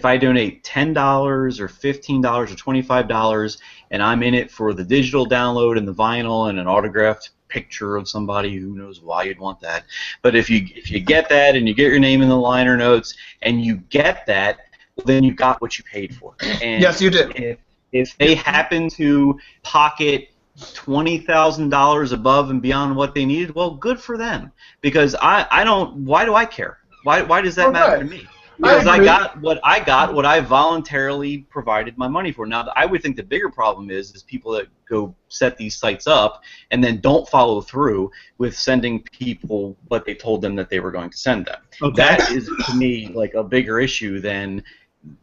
I donate $10 or $15 or $25, and I'm in it for the digital download and the vinyl and an autographed picture of somebody, who knows why you'd want that. But if you get that and you get your name in the liner notes and you get that, then you got what you paid for. And
yes, you did.
If they happen to pocket $20,000 above and beyond what they needed, well, good for them. Because I don't. Why do I care? Why does that matter to me? Because I got what I voluntarily provided my money for. Now, I would think the bigger problem is people that go set these sites up and then don't follow through with sending people what they told them that they were going to send them. Okay. That is, to me, like a bigger issue than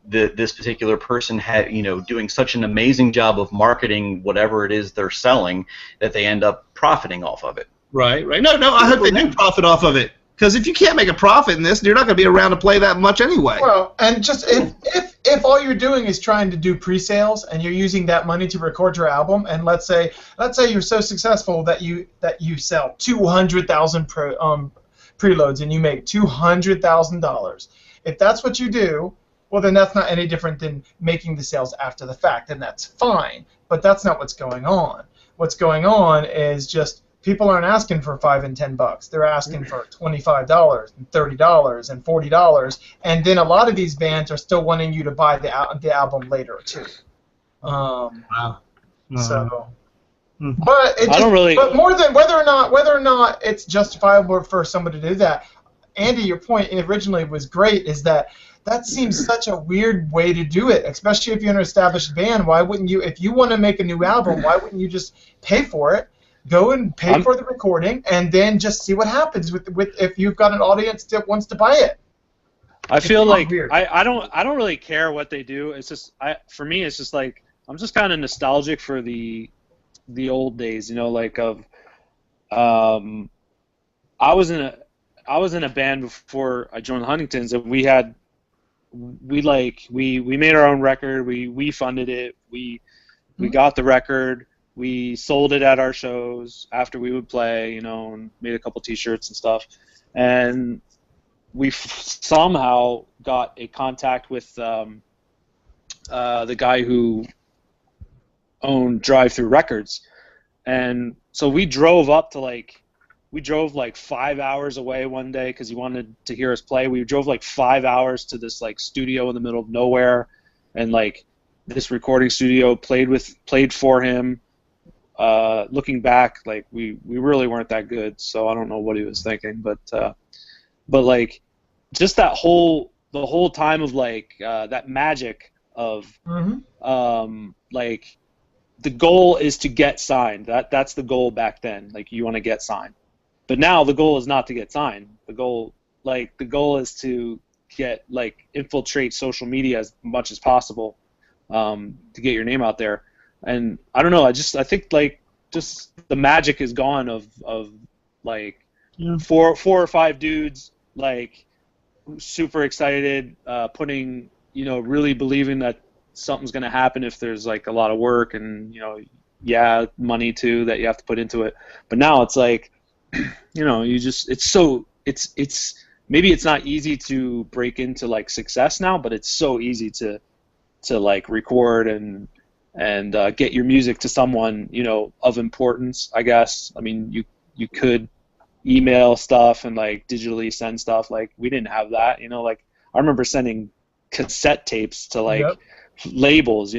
this particular person had, doing such an amazing job of marketing whatever it is they're selling that they end up profiting off of it.
Right. No, I hope they do profit off of it. Because if you can't make a profit in this, you're not going to be around to play that much anyway.
Well, and just if all you're doing is trying to do pre-sales and you're using that money to record your album, and let's say you're so successful that you sell 200,000 preloads and you make $200,000. If that's what you do, well, then that's not any different than making the sales after the fact, and that's fine. But that's not what's going on. What's going on is just people aren't asking for $5 and $10. They're asking for $25 and $30 and $40, and then a lot of these bands are still wanting you to buy the album later too.
Wow.
So, but more than whether or not it's justifiable for somebody to do that. Andy, your point originally was great. Is that seems such a weird way to do it, especially if you're an established band. Why wouldn't you, if you want to make a new album, why wouldn't you just pay for it? Go and pay for the recording, and then just see what happens with if you've got an audience that wants to buy it.
I feel like I don't really care what they do. It's just for me it's just like I'm just kind of nostalgic for the old days, like of I was in a band before I joined the Huntingtons, and we made our own record. We funded it. We got the record. We sold it at our shows after we would play, and made a couple T-shirts and stuff. And we somehow got a contact with the guy who owned Drive Thru Records. And so we drove up to we drove 5 hours away one day because he wanted to hear us play. We drove 5 hours to this studio in the middle of nowhere, and this recording studio played for him. Looking back, we really weren't that good, so I don't know what he was thinking, but just the whole time of that magic of the goal is to get signed. That's the goal back then. You want to get signed, but now the goal is not to get signed. The goal is to get infiltrate social media as much as possible to get your name out there. And I don't know. I think just the magic is gone of four or five dudes super excited, putting really believing that something's gonna happen if there's a lot of work and money too that you have to put into it. But now it's it's maybe it's not easy to break into success now, but it's so easy to record and get your music to someone of importance, I guess. I mean, you could email stuff and digitally send stuff. We didn't have that, I remember sending cassette tapes to labels,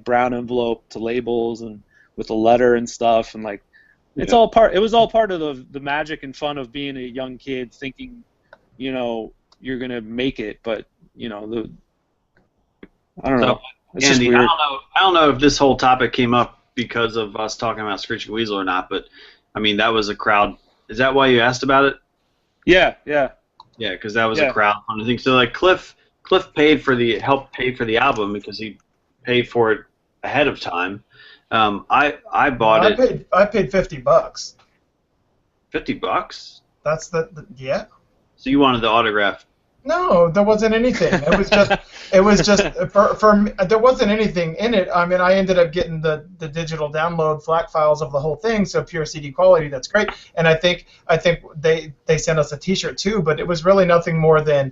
brown envelope to labels and with a letter and stuff, and it was all part of the magic and fun of being a young kid thinking you're gonna make it, but I don't know. It's
Andy,
just weird.
I don't know if this whole topic came up because of us talking about Screeching Weasel or not, but I mean that was a crowd. Is that why you asked about it?
Yeah,
because that was a crowdfunding thing. So Cliff helped pay for the album because he paid for it ahead of time. I bought it.
I paid $50.
$50?
That's the.
So you wanted the autograph
No, there wasn't anything. It was just for me, there wasn't anything in it. I mean, I ended up getting the digital download FLAC files of the whole thing, so pure CD quality. That's great. And I think they sent us a T-shirt too, but it was really nothing more than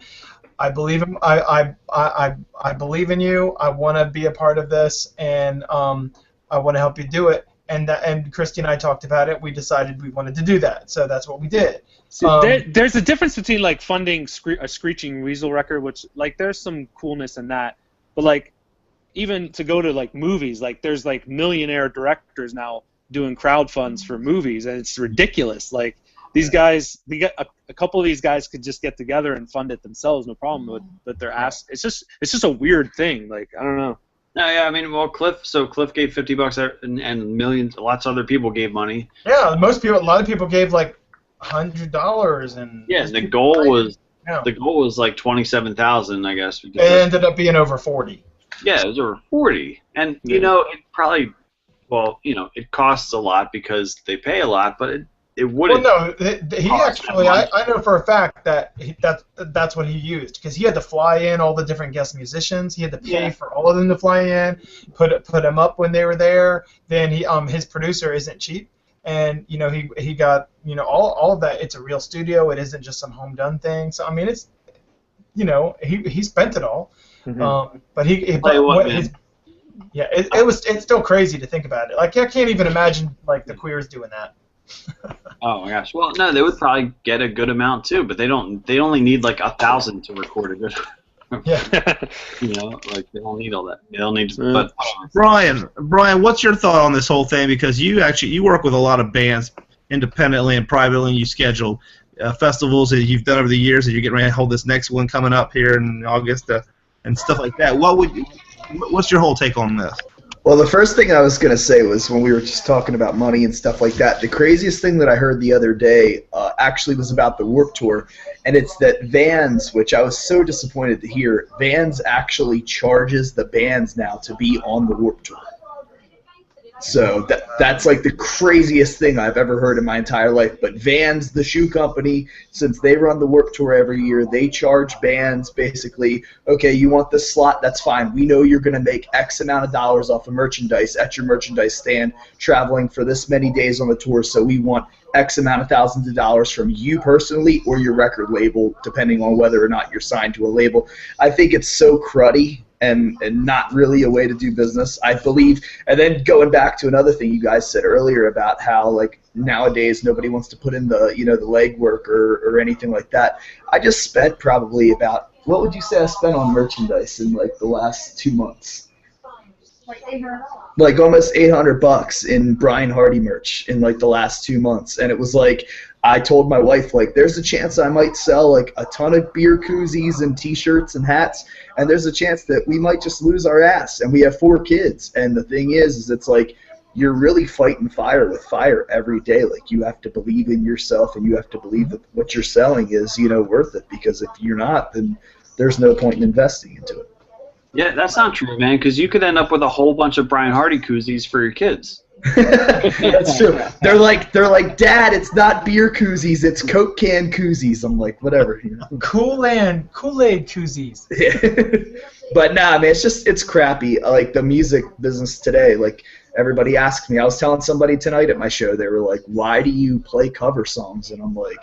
I believe in I believe in you. I want to be a part of this, and I want to help you do it. And Christy and I talked about it. We decided we wanted to do that, so that's what we did.
There's a difference between like funding a Screeching Weasel record, which like there's some coolness in that, but like even to go to like movies, like there's like millionaire directors now doing crowd funds for movies, and it's ridiculous. Like these guys, a couple of these guys could just get together and fund it themselves, no problem. But they're asked. It's just a weird thing. Like I don't know.
No, yeah, I mean, well, Cliff gave $50 and millions, lots of other people gave money.
Yeah, a lot of people gave like $100 and.
Yeah, the goal was like 27,000, I guess.
It ended up being over 40.
Yeah, it was over 40, and you know, it probably, well, you know, it costs a lot because they pay a lot, but it wouldn't.
Well, no, he actually, I know for a fact that that's what he used, because he had to fly in all the different guest musicians. He had to pay for all of them to fly in, put them up when they were there. Then his producer isn't cheap, and you know he got, you know, all of that. It's a real studio. It isn't just some home done thing. So I mean, it's, you know, he spent it all.
Mm-hmm.
But it's still crazy to think about it. Like I can't even imagine like the Queers doing that.
Oh my gosh! Well, no, they would probably get a good amount too, but they only need like 1,000 to record a good.
Yeah.
You know, like they don't need all that. They don't need. But
Brian, what's your thought on this whole thing? Because you work with a lot of bands independently and privately, and you schedule festivals that you've done over the years, and you're getting ready to hold this next one coming up here in August and stuff like that. What's your whole take on this?
Well, the first thing I was going to say was when we were just talking about money and stuff like that, the craziest thing that I heard the other day actually was about the Warped Tour, and it's that Vans, which I was so disappointed to hear, Vans actually charges the bands now to be on the Warped Tour. So that's like the craziest thing I've ever heard in my entire life. But Vans, the shoe company, since they run the Warped Tour every year, they charge bands basically, okay, you want this slot, that's fine. We know you're going to make X amount of dollars off of merchandise at your merchandise stand traveling for this many days on the tour, so we want X amount of thousands of dollars from you personally or your record label, depending on whether or not you're signed to a label. I think it's so cruddy and not really a way to do business, I believe. And then going back to another thing you guys said earlier about how like nowadays nobody wants to put in the, you know, the legwork or anything like that. I just spent probably about, what would you say I spent on merchandise in like the last 2 months? Like almost $800 in Brian Hardy merch in like the last 2 months, and it was like I told my wife, like, there's a chance I might sell like a ton of beer koozies and T-shirts and hats, and there's a chance that we might just lose our ass. And we have 4 kids, and the thing is it's like you're really fighting fire with fire every day. Like you have to believe in yourself, and you have to believe that what you're selling is, you know, worth it. Because if you're not, then there's no point in investing into it.
Yeah, that's not true, man, because you could end up with a whole bunch of Brian Hardy koozies for your kids.
That's true. They're like, Dad, it's not beer koozies, it's Coke can koozies. I'm like, whatever. You know?
Kool-Aid koozies.
But nah, man, it's crappy. Like the music business today, like everybody asks me. I was telling somebody tonight at my show, they were like, why do you play cover songs? And I'm like,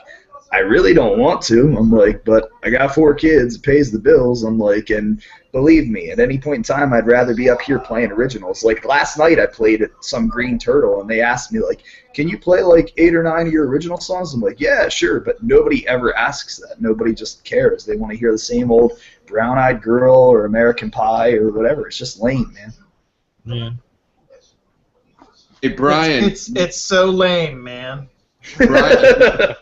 I really don't want to. I'm like, but I got 4 kids, it pays the bills. I'm like, and believe me, at any point in time, I'd rather be up here playing originals. Like last night, I played at some Green Turtle, and they asked me, like, can you play like 8 or 9 of your original songs? I'm like, yeah, sure, but nobody ever asks that. Nobody just cares. They want to hear the same old Brown Eyed Girl or American Pie or whatever. It's just lame, man.
Yeah.
Hey, Brian.
It's so lame, man.
Brian,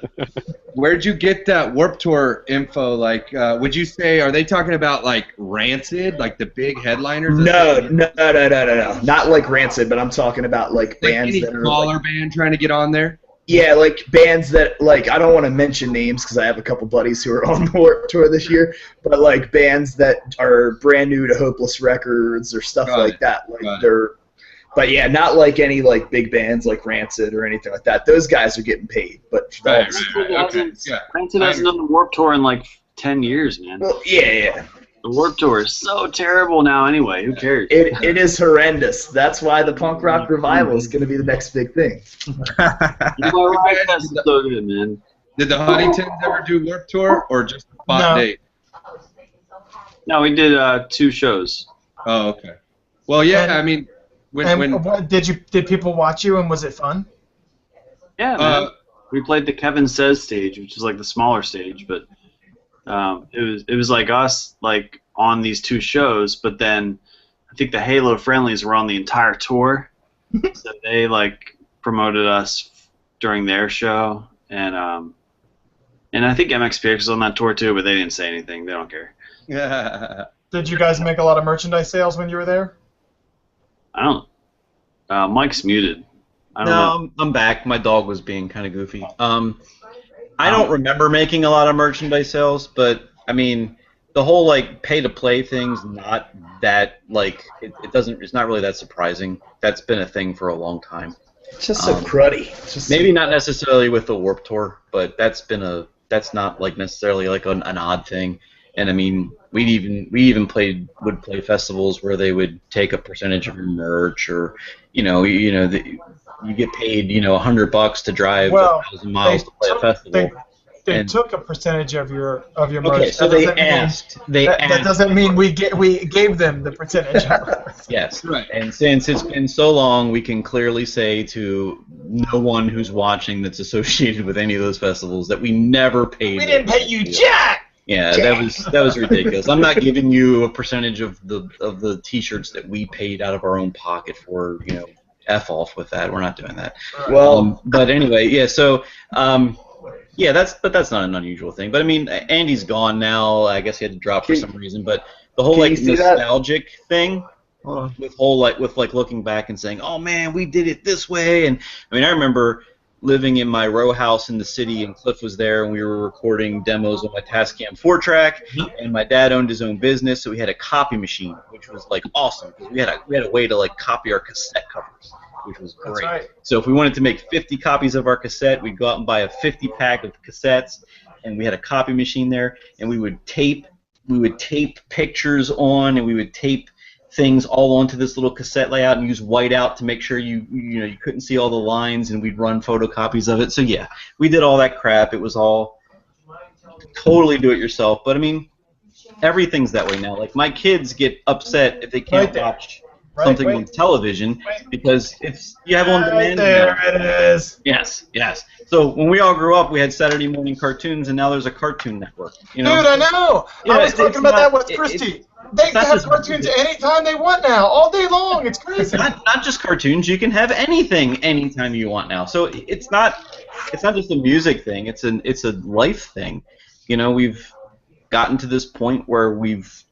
where'd you get that Warped Tour info? Like, would you say, are they talking about like Rancid, like the big headliners?
No, not like Rancid, but I'm talking about like bands
any
that are
smaller
like,
band trying to get on there.
Yeah, like bands that, like, I don't want to mention names because I have a couple buddies who are on the Warped Tour this year, but like bands that are brand new to Hopeless Records or stuff like that. Like But yeah, not like any like big bands like Rancid or anything like that. Those guys are getting paid, but
Rancid hasn't done the Warped Tour in like 10 years, man.
Well, yeah.
The Warped Tour is so terrible now anyway. Who cares?
It is horrendous. That's why the punk rock revival is going to be the next big thing.
That's so good, man.
Did the Huntingtons ever do Warped Tour or just a spot date?
No, we did 2 shows.
Oh, okay. Well, yeah, I mean,
did people watch you and was it fun?
Yeah, man. We played the Kevin Says stage, which is like the smaller stage, but it was like us like on these 2 shows, but then I think the Halo Friendlies were on the entire tour, so they like promoted us during their show, and I think MXPX was on that tour too, but they didn't say anything. They don't care.
Yeah.
Did you guys make a lot of merchandise sales when you were there?
I don't. Mike's muted. I don't know.
I'm back. My dog was being kind of goofy. I don't remember making a lot of merchandise sales, but I mean, the whole like pay-to-play thing's not that like it's not really that surprising. That's been a thing for a long time.
It's just so cruddy.
Maybe not necessarily with the Warped Tour, but that's not like necessarily like an odd thing. And I mean, we even would play festivals where they would take a percentage of your merch, or you get paid $100 to drive 1,000 miles to play a festival.
They took a percentage of your merch.
Okay, so they asked.
That doesn't mean we gave them the percentage.
Yes, right. And since it's been so long, we can clearly say to no one who's watching that's associated with any of those festivals that we never paid.
We didn't pay you jack.
Yeah, that was ridiculous. I'm not giving you a percentage of the T-shirts that we paid out of our own pocket for. F off with that. We're not doing that.
Well,
but anyway, yeah. So. Yeah, that's not an unusual thing. But I mean, Andy's gone now. I guess he had to drop for some reason. But the whole like nostalgic thing, with looking back and saying, "Oh man, we did it this way." And I mean, I remember living in my row house in the city, and Cliff was there, and we were recording demos on my Tascam 4-track. And my dad owned his own business, so we had a copy machine, which was like awesome because we had a way to like copy our cassette covers, which was great.
That's right.
So if we wanted to make 50 copies of our cassette, we'd go out and buy a 50-pack of cassettes, and we had a copy machine there, and we would tape pictures on, and we would tape things all onto this little cassette layout and use whiteout to make sure you couldn't see all the lines, and we'd run photocopies of it. So yeah, we did all that crap. It was all totally do it yourself. But I mean, everything's that way now. Like my kids get upset if they can't watch something on television because you have on demand.
There it is.
Yes. So when we all grew up, we had Saturday morning cartoons, and now there's a Cartoon Network.
Dude, I know. I was talking about that with Christy. They have cartoons anytime they want now, all day long. It's crazy.
Not just cartoons. You can have anything anytime you want now. So it's not just a music thing. It's a life thing. We've gotten to this point where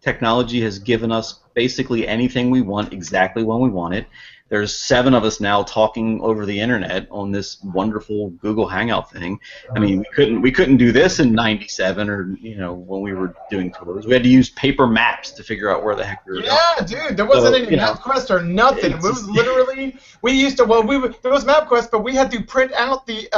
technology has given us basically anything we want exactly when we want it. There's 7 of us now talking over the internet on this wonderful Google Hangout thing. I mean, we couldn't do this in '97 or when we were doing tours. We had to use paper maps to figure out where the heck we were going.
Yeah, dude, there wasn't any MapQuest or nothing. It was literally there was MapQuest, but we had to print out the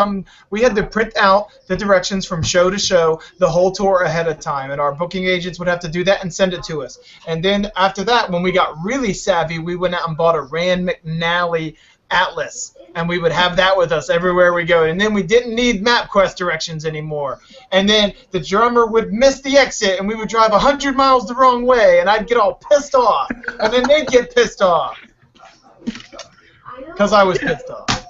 directions from show to show the whole tour ahead of time, and our booking agents would have to do that and send it to us. And then after that, when we got really savvy, we went out and bought a Rand McNally atlas, and we would have that with us everywhere we go. And then we didn't need MapQuest directions anymore. And then the drummer would miss the exit, and we would drive 100 miles the wrong way, and I'd get all pissed off. And then they'd get pissed off because I was pissed off.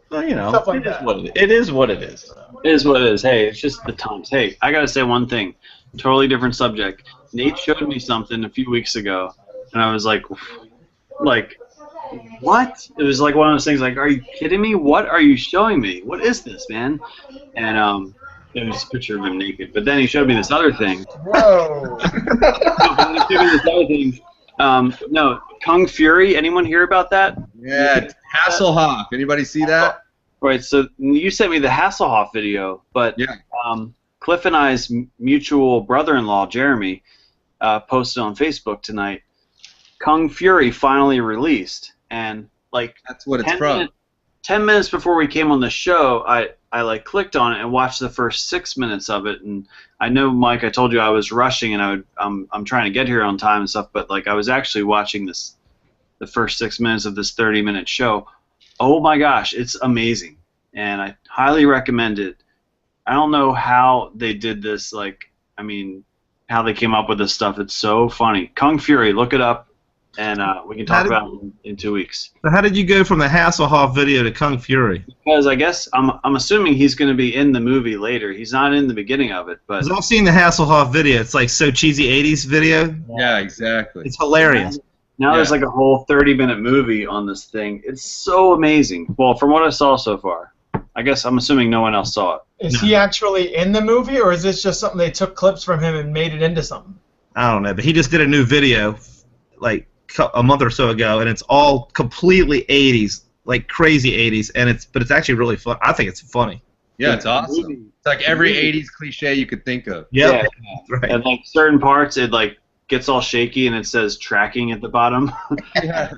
Well,
Stuff like
it is what it is.
It is what it is. Hey, it's just the times. Hey, I gotta say one thing. Totally different subject. Nate showed me something a few weeks ago, and I was like, what? It was like one of those things like, are you kidding me? What are you showing me? What is this, man? And it was a picture of him naked. But then he showed me this other thing.
Whoa.
He showed me this other thing. No, Kung Fury. Anyone hear about that?
Yeah, Hasselhoff. Anybody see that?
Right, so you sent me the Hasselhoff video, but
yeah.
Cliff and I's mutual brother-in-law, Jeremy, posted on Facebook tonight, Kung Fury finally released. And like
that's what it's from.
10 minutes before we came on the show, I like clicked on it and watched the first 6 minutes of it, and I know, Mike, I told you I was rushing and I'm trying to get here on time and stuff, but like I was actually watching the first 6 minutes of this 30-minute show. Oh my gosh, it's amazing, and I highly recommend it. I don't know how they did this, like, I mean, how they came up with this stuff. It's so funny. Kung Fury, look it up, and we can talk about it in 2 weeks.
So how did you go from the Hasselhoff video to Kung Fury?
Because I guess I'm assuming he's going to be in the movie later. He's not in the beginning of it, but
'Cause I've seen the Hasselhoff video. It's like so cheesy 80s video.
Yeah, exactly.
It's hilarious.
now there's like a whole 30-minute movie on this thing. It's so amazing. Well, from what I saw so far. I guess I'm assuming no one else saw it.
Is he actually in the movie, or is this just something they took clips from him and made it into something?
I don't know, but he just did a new video like a month or so ago, and it's all completely 80s, like crazy 80s, and it's actually really fun. I think it's funny.
Yeah, it's awesome. It's like every 80s cliche you could think of.
Yep.
Yeah.
Right.
And like certain parts, it like gets all shaky and it says tracking at the bottom.
Yeah.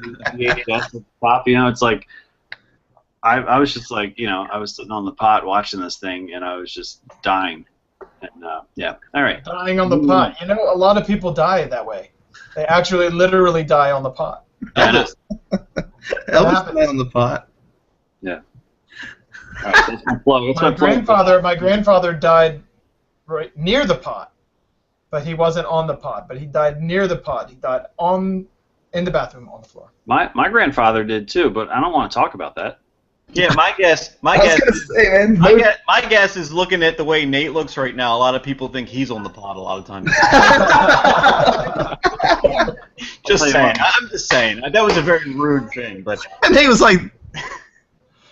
That's the top, you know, it's like I was just like, you know, I was sitting on the pot watching this thing and I was just dying. And yeah, all right.
Dying on the pot. You know, a lot of people die that way. They actually literally die on the pot.
Elvis died on the pot.
Yeah. All right, that's my plug. That's
My grandfather died right near the pot, but he wasn't on the pot. But he died near the pot. He died in the bathroom on the floor.
My grandfather did too, but I don't want to talk about that.
Yeah, my guess is looking at the way Nate looks right now. A lot of people think he's on the pot a lot of times. Just saying. I'm just saying. That was a very rude thing, but.
And he was like.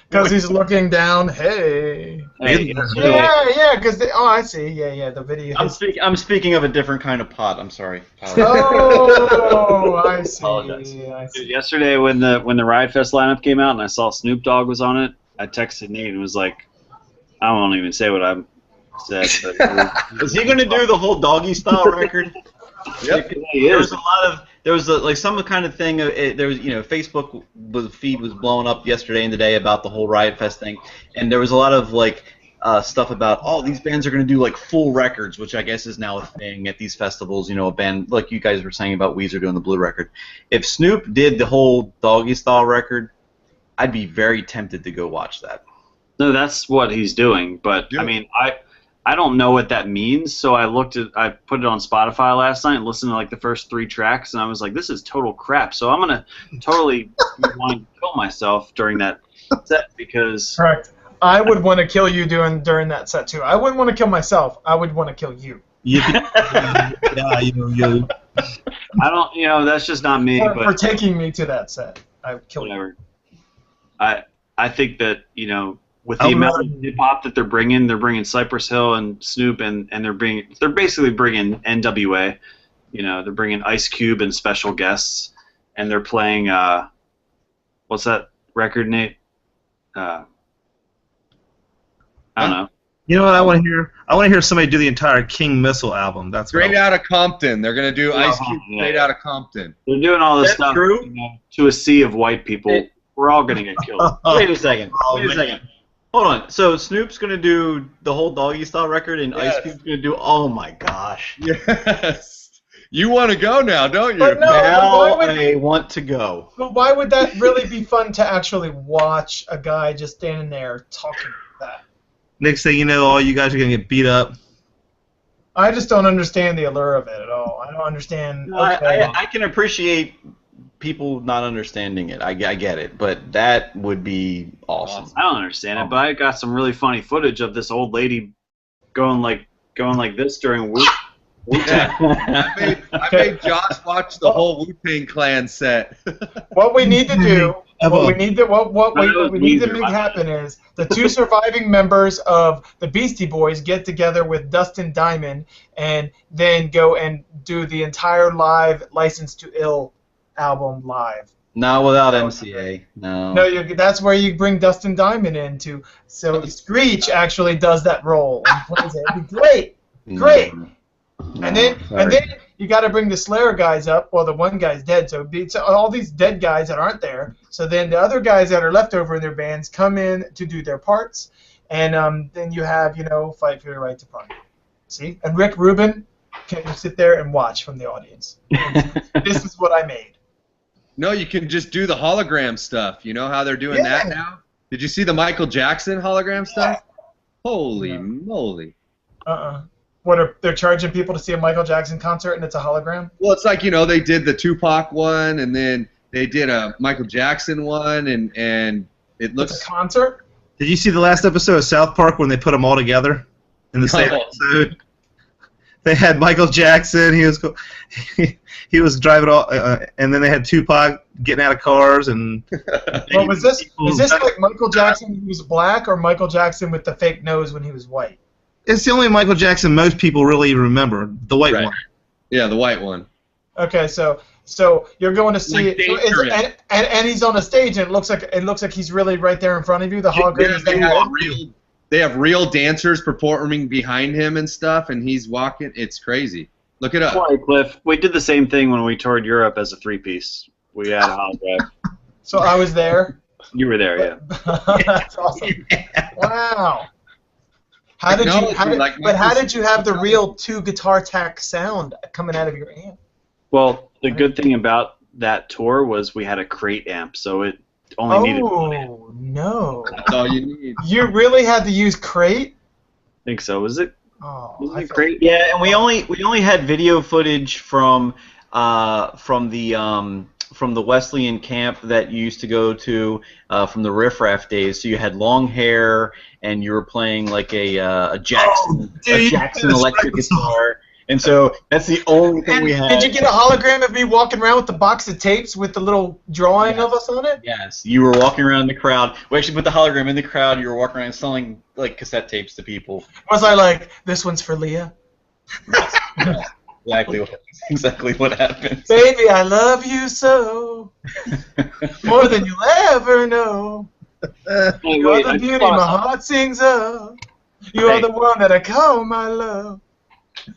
Because he's looking down. Hey. Yeah. Because I see. Yeah. The video.
I'm speaking of a different kind of pot. I'm sorry.
Oh, I see. I see.
Dude, yesterday when the Riot Fest lineup came out and I saw Snoop Dogg was on it, I texted Nate and was like, I won't even say what I said. But
is he going to do the whole Doggy Style record?
Yep.
There was like some kind of thing. There was, you know, Facebook feed was blowing up yesterday and today about the whole Riot Fest thing, and there was a lot of like stuff about these bands are going to do like full records, which I guess is now a thing at these festivals. You know, a band like you guys were saying about Weezer doing the Blue record. If Snoop did the whole Doggy Style record, I'd be very tempted to go watch that.
No, that's what he's doing, but I mean, I don't know what that means, so I put it on Spotify last night and listened to like the first 3 tracks, and I was like, this is total crap. So I'm gonna totally want to kill myself during that set because.
Correct. I would want to kill you during that set too. I wouldn't want to kill myself. I would want to kill you.
Yeah, you.
I don't. You know, that's just not me.
For taking me to that set, I would kill you.
I think that, you know, with the amount of hip hop that they're bringing Cypress Hill and Snoop, and they're basically bringing NWA. You know, they're bringing Ice Cube and special guests, and they're playing what's that record, Nate? I don't know.
You know what I want to hear? I want to hear somebody do the entire King Missile album. That's
Straight Outta Compton. They're gonna do Ice Cube Straight Outta Compton.
They're doing all this stuff, you know, to a sea of white people. We're all gonna get killed.
Wait a second. Hold on. So Snoop's gonna do the whole Doggy Style record, and Ice Cube's gonna do. Oh my gosh.
Yes. You want to go now, don't you?
But no,
now I want to go.
But why would that really be fun to actually watch a guy just standing there talking like that?
Next thing you know, all you guys are gonna get beat up.
I just don't understand the allure of it at all. I don't understand.
No, I can appreciate people not understanding it. I get it, but that would be awesome.
I don't understand it, but I got some really funny footage of this old lady going like this during Wu-Tang.
I made Josh watch the whole Wu-Tang Clan set.
What we need to do, what we need to make happen is the 2 surviving members of the Beastie Boys get together with Dustin Diamond and then go and do the entire live License to Ill album live.
Not without MCA. No.
No, that's where you bring Dustin Diamond in to. So Screech actually does that role and plays it. It'd be great. Great. And then you got to bring the Slayer guys up. Well, the one guy's dead, so all these dead guys that aren't there. So then the other guys that are left over in their bands come in to do their parts, and then you have, Fight for Your Right to Party. See? And Rick Rubin can you sit there and watch from the audience. This is what I made.
No, you can just do the hologram stuff. You know how they're doing that now? Did you see the Michael Jackson hologram stuff? Holy moly.
They're charging people to see a Michael Jackson concert and it's a hologram?
Well, it's like, they did the Tupac one and then they did a Michael Jackson one and it looks...
It's a concert?
Did you see the last episode of South Park when they put them all together in the same episode? They had Michael Jackson. He was driving all, and then they had Tupac getting out of cars and.
Well, is this like Michael Jackson when he was black, or Michael Jackson with the fake nose when he was white?
It's the only Michael Jackson most people really remember, the white one.
Yeah, the white one.
Okay, so you're going to see it, and he's on a stage, and it looks like he's really right there in front of you. The hologram.
They have real dancers performing behind him and stuff, and he's walking. It's crazy. Look it up.
Sorry, Cliff. We did the same thing when we toured Europe as a three-piece. We had a hologram.
So I was there?
You were there, yeah.
That's awesome. Wow. How did you have the real two guitar tack sound coming out of your amp?
Well, the good thing about that tour was we had a crate amp, so it only needed one amp.
Oh, no.
That's all you need.
You really had to use crate?
I think so. Was it?
Oh,
was it crate?
Yeah, and we only had video footage from the Wesleyan camp that you used to go to from the Riff Raff days. So you had long hair and you were playing like a Jackson electric guitar. And so that's the only thing we had.
Did you get a hologram of me walking around with the box of tapes with the little drawing of us on it?
Yes, you were walking around the crowd. We actually put the hologram in the crowd. You were walking around selling like cassette tapes to people.
Was I like, this one's for Leah?
Exactly what happened.
Baby, I love you so, more than you'll ever know. You're the beauty my heart sings of. You are the one that I call my love.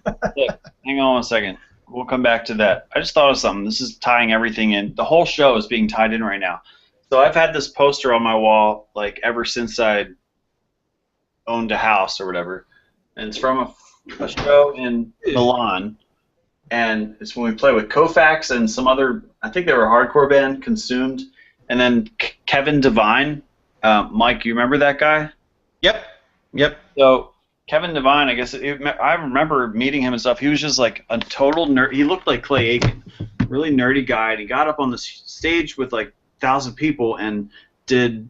Look, hang on 1 second. We'll come back to that. I just thought of something. This is tying everything in. The whole show is being tied in right now. So I've had this poster on my wall like ever since I owned a house or whatever, and it's from a show in Milan, and it's when we play with Kofax and some other. I think they were a hardcore band, Consumed, and then Kevin Devine. Mike, you remember that guy?
Yep.
So. Kevin Devine, I guess I remember meeting him and stuff. He was just like a total nerd. He looked like Clay Aiken, really nerdy guy. And he got up on the stage with like 1,000 people and did,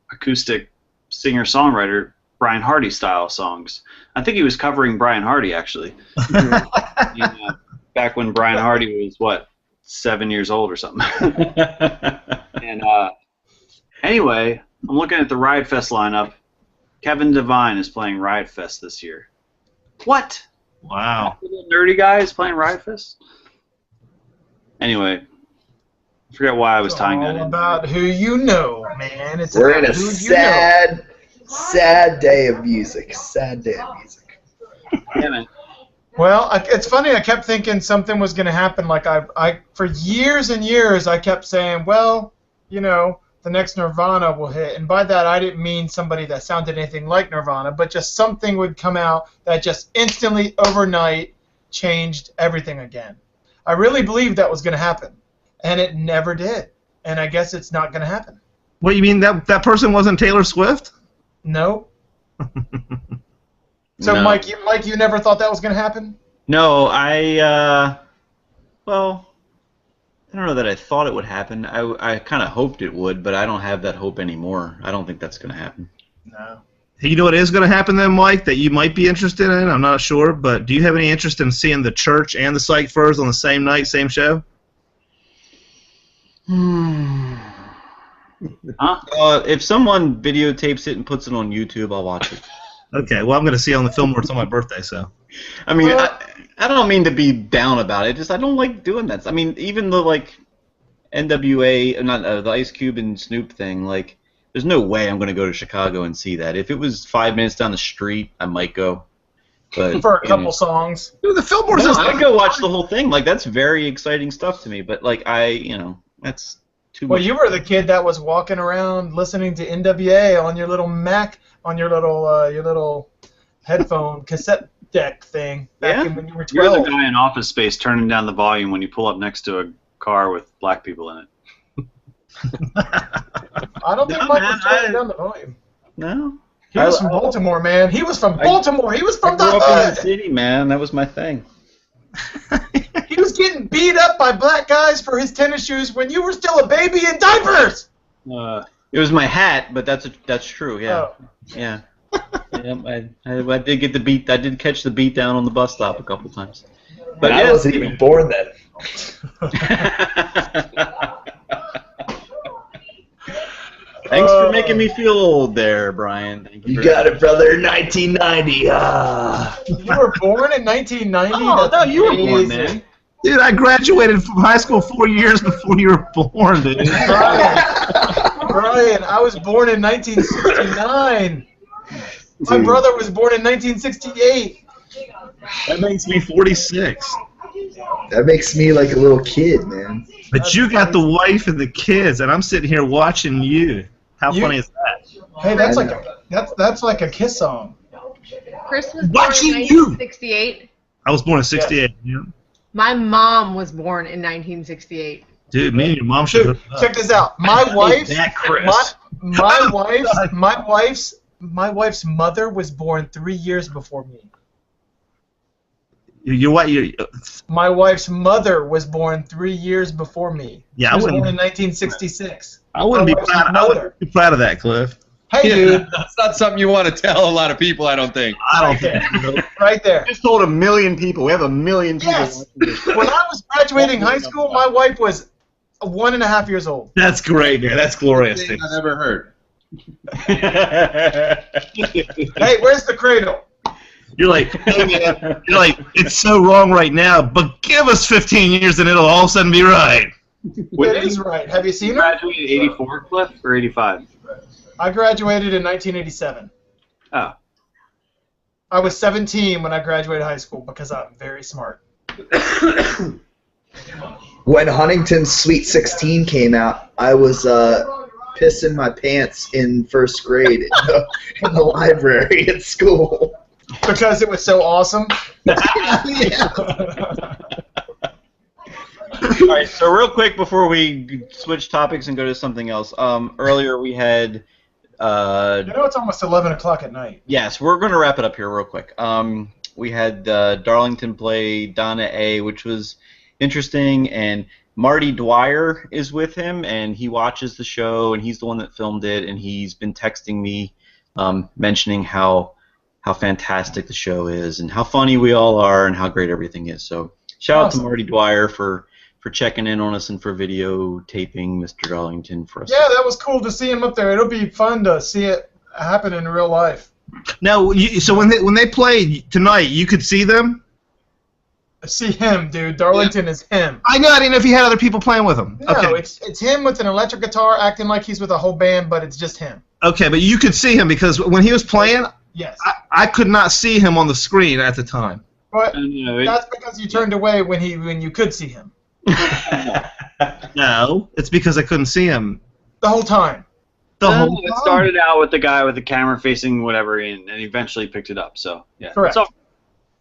acoustic singer-songwriter Brian Hardy style songs. I think he was covering Brian Hardy actually. Back when Brian Hardy was 7 years old or something. And anyway, I'm looking at the Riot Fest lineup. Kevin Devine is playing Riot Fest this year. What?
Wow.
That little nerdy guy is playing Riot Fest? Anyway, I forget why I was tying that in.
It's all about who you know, man.
We're in a sad day of music. Sad day of music.
Yeah, man.
Well, it's funny. I kept thinking something was going to happen. Like I, for years and years, I kept saying, well, the next Nirvana will hit. And by that, I didn't mean somebody that sounded anything like Nirvana, but just something would come out that just instantly, overnight, changed everything again. I really believed that was going to happen, and it never did. And I guess it's not going to happen.
What, you mean that person wasn't Taylor Swift?
No. So, no. Mike, you never thought that was going to happen?
No, well, I don't know that I thought it would happen. I kind of hoped it would, but I don't have that hope anymore. I don't think that's going to happen.
No.
You know what is going to happen then, Mike, that you might be interested in? I'm not sure, but do you have any interest in seeing the Church and the Psych Furs on the same night, same show?
If someone videotapes it and puts it on YouTube, I'll watch it.
Okay, well, I'm going to see it on the Fillmore. It's on my birthday, so.
I mean, I don't mean to be down about it. Just I don't like doing that. I mean, even the NWA, not the Ice Cube and Snoop thing. Like, there's no way I'm going to go to Chicago and see that. If it was 5 minutes down the street, I might go. But
for a couple songs.
Dude, the Fillmore's
I'd go watch the whole thing. Like, that's very exciting stuff to me. But that's
Well, you were the kid that was walking around listening to NWA on your little Mac, on your little headphone cassette deck thing back when you were 12.
You're the guy in Office Space turning down the volume when you pull up next to a car with black people in it.
I don't think Mike was turning down the volume.
No.
He was from Baltimore, man. He was from Baltimore. He was from the
grew up in the
hood.
city, man. That was my thing.
He was getting beat up by black guys for his tennis shoes when you were still a baby in diapers.
It was my hat, but that's true. Yeah.
Oh.
Yeah. Yeah, I did get the beat. I did catch the beat down on the bus stop a couple times. But
I wasn't even born then.
Thanks for making me feel old there, Brian. Thank
You got it, brother. 1990.
You were born in 1990?
Oh, no, you were born, man.
Dude, I graduated from high school 4 years before you were born, dude.
Brian, I was born in 1969. My brother was born in 1968.
That makes me 46.
That makes me like a little kid, man.
But you got the wife and the kids, and I'm sitting here watching you. How funny is that?
Hey, that's like a Kiss song.
Chris was born
Watching
in
you.
1968.
I was born in '68. Yeah.
My mom was born in 1968.
Dude, me and your mom should.
Dude, check this out. My wife's
Chris.
my wife's mother was born 3 years before me.
You're what?
My wife's mother was born 3 years before me.
Yeah,
She was
I
born
wouldn't.
in 1966.
I wouldn't
My
be
wife's
proud. I
mother.
wouldn't be proud of that, Cliff.
Hey, dude.
That's not something you want to tell a lot of people, I don't think.
I don't think.
Right there.
Just told 1 million people. We have 1 million people.
Yes. When I was graduating high school, my wife was 1.5 years old.
That's great, man. That's glorious.
Thing I've ever heard.
Hey, where's the cradle?
You're like, hey, man, you're like, it's so wrong right now, but give us 15 years and it'll all of a sudden be right.
It is right. Have you seen her?
Graduated 84, Cliff, or 85?
I graduated in 1987.
Oh.
I was 17 when I graduated high school because I'm very smart.
When Huntington's Sweet 16 came out, I was pissing my pants in first grade in the library at school.
Because it was so awesome?
Yeah.
All right, so real quick before we switch topics and go to something else, earlier we had...
You know it's almost 11 o'clock at night.
Yes, we're going to wrap it up here real quick. We had Darlington play Donna A., which was interesting, and Marty Dwyer is with him, and he watches the show, and he's the one that filmed it, and he's been texting me mentioning how fantastic the show is, and how funny we all are, and how great everything is. So shout out to Marty Dwyer for checking in on us and for videotaping Mr. Darlington for us.
Yeah, that was cool to see him up there. It'll be fun to see it happen in real life.
Now, so when they play tonight, you could see them?
See him, dude. Darlington is him.
I know. I didn't know if you had other people playing with him.
No,
Okay.
it's him with an electric guitar acting like he's with a whole band, but it's just him.
Okay, but you could see him because when he was playing,
Yes.
I could not see him on the screen at the time.
But that's because you turned away when you could see him.
No, it's because I couldn't see him
The whole time.
the whole
It
time.
started out with the guy with the camera facing whatever, and eventually picked it up. So yeah,
Correct.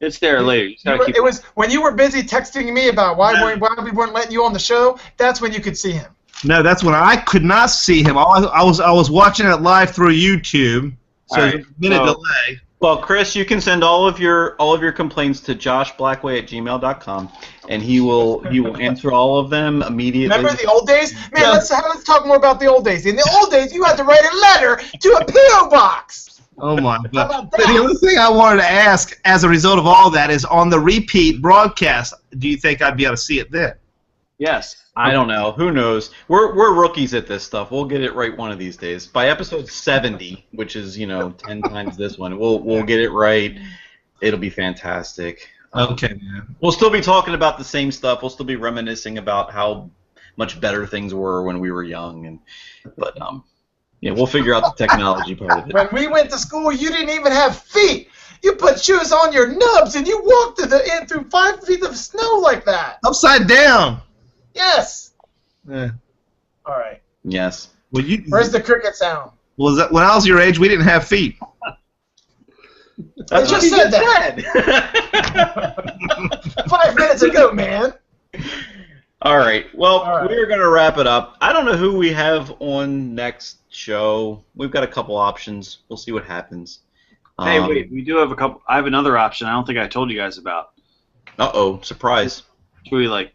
It's there later. You just gotta keep
It was when you were busy texting me about why we weren't letting you on the show. That's when you could see him.
No, that's when I could not see him. I was watching it live through YouTube, so
All
there's
right.
a minute delay.
Well, Chris, you can send all of your complaints to joshblackway@gmail.com, and he will answer all of them immediately.
Remember the old days? Man, let's talk more about the old days. In the old days, you had to write a letter to a P.O. box.
Oh my God! But the other thing I wanted to ask, as a result of all that, is on the repeat broadcast. Do you think I'd be able to see it then?
Yes.
I don't know. Who knows? We're rookies at this stuff. We'll get it right one of these days. By episode 70, which is 10 times this one, we'll get it right. It'll be fantastic.
Okay, man.
We'll still be talking about the same stuff. We'll still be reminiscing about how much better things were when we were young, but we'll figure out the technology part of it.
When we went to school, you didn't even have feet. You put shoes on your nubs and you walked through 5 feet of snow like that.
Upside down.
Yes.
Yeah.
All right.
Yes.
Well,
Where's the cricket sound?
When I was your age, we didn't have feet.
I just said that. 5 minutes ago, man.
All right. Well, we're going to wrap it up. I don't know who we have on next show. We've got a couple options. We'll see what happens.
Hey, wait. We do have a couple. I have another option. I don't think I told you guys about.
Uh-oh. Surprise.
Should we, like,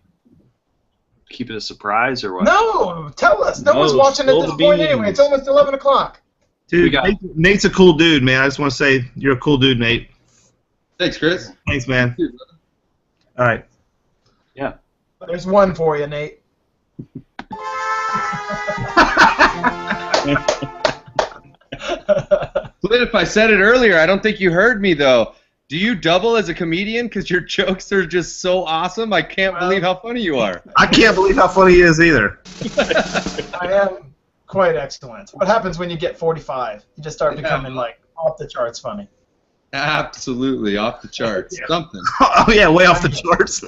keep it a surprise or what?
No, tell us. No one's watching at this point anyway. It's almost 11 o'clock.
Dude, Nate's a cool dude, man. I just want to say you're a cool dude, Nate.
Thanks, Chris.
Thanks, man. All right.
Yeah.
There's one for you, Nate.
Flynn, if I said it earlier, I don't think you heard me, though. Do you double as a comedian? Because your jokes are just so awesome. I can't believe how funny you are.
I can't believe how funny he is either.
I am quite excellent. What happens when you get 45? You just start becoming, like, off the charts funny.
Absolutely, off the charts.
Yeah.
Something.
Oh, yeah, way off the charts.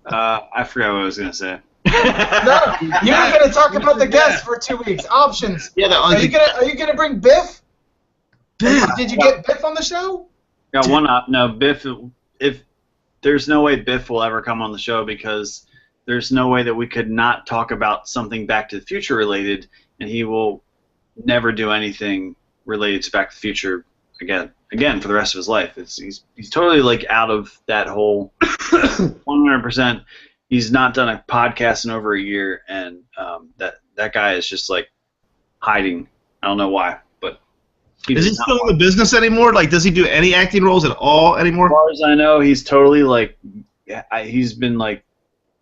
I forgot what I was going to say.
No, you were going to talk about the guests for 2 weeks. Options.
Yeah,
are you gonna bring Biff? Biff. Did you get Biff on the show?
Got one up. No, Biff. If there's no way Biff will ever come on the show because there's no way that we could not talk about something Back to the Future related, and he will never do anything related to Back to the Future again for the rest of his life. He's totally like out of that whole 100%. He's not done a podcast in over a year, and that guy is just like hiding. I don't know why, but
is he still in the business anymore? Like, does he do any acting roles at all anymore?
As far as I know, he's totally like he's been like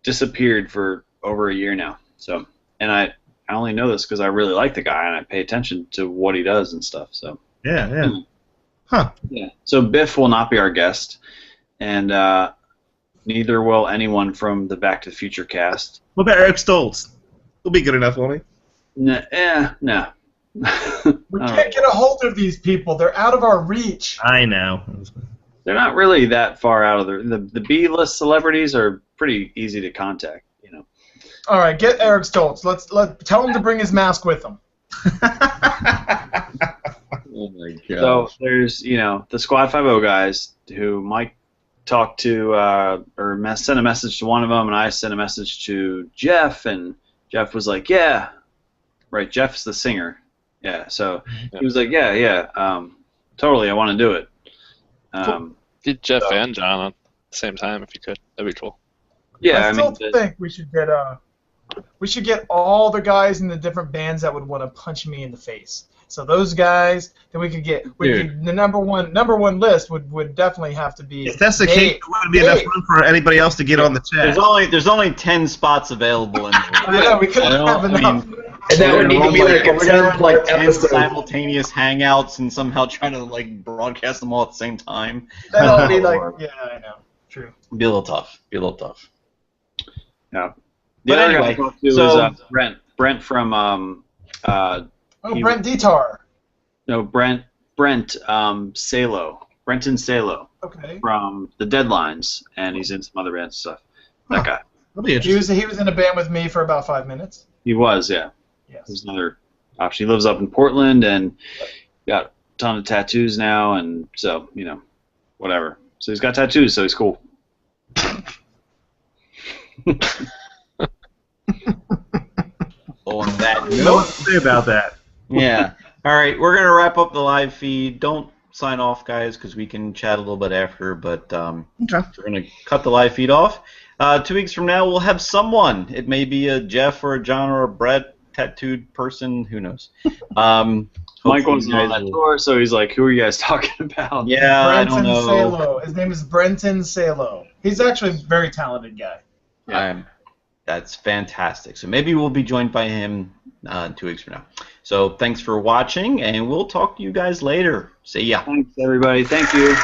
disappeared for over a year now. So, and I only know this because I really like the guy and I pay attention to what he does and stuff. So
yeah. Huh.
Yeah. So Biff will not be our guest, and neither will anyone from the Back to the Future cast.
What about Eric Stoltz? He'll be good enough, won't he?
No.
We can't get a hold of these people. They're out of our reach.
I know.
They're not really that far out of the B-list celebrities are pretty easy to contact, you know.
All right, get Eric Stoltz. Let's tell him to bring his mask with him.
Oh my god.
So there's the Squad 50 guys who Mike talked to or sent a message to one of them, and I sent a message to Jeff, and Jeff was like, yeah, right. Jeff's the singer. Yeah, so he was like, yeah, totally, I want to do it.
Get Jeff and John at the same time if you could. That'd be cool.
Yeah,
I still think we should get all the guys in the different bands that would want to punch me in the face. So those guys, then we could get the number one list would definitely have to be.
If that's the case, there wouldn't be enough room for anybody else to get on the chat.
There's only 10 spots available in there.
I know, we couldn't have enough.
And that would need to be like a 10
10
episode.
simultaneous hangouts and somehow trying to like broadcast them all at the same time.
That'll be like, yeah, I know, true.
Be a little tough.
Yeah.
But anyway, so
Brent from
Brent Detar.
No, Brent Salo. Brenton Salo.
Okay.
From the Deadlines, and he's in some other band stuff. That guy.
That'll be interesting.
He was in a band with me for about 5 minutes.
He was, yeah.
Yes.
There's another option. He lives up in Portland and got a ton of tattoos now, and so, whatever. So he's got tattoos, so he's cool.
On that
You know what to say about that?
Yeah. All right, we're going to wrap up the live feed. Don't sign off, guys, because we can chat a little bit after, but we're going to cut the live feed off. 2 weeks from now, we'll have someone. It may be a Jeff or a John or a Brett tattooed person. Who knows?
Mike wasn't on that tour, so he's like, who are you guys talking about?
Yeah,
Brenton
I don't know.
Salo. His name is Brenton Salo. He's actually a very talented guy.
Yeah.
That's fantastic. So maybe we'll be joined by him 2 weeks from now. So thanks for watching, and we'll talk to you guys later. See ya.
Thanks, everybody. Thank you.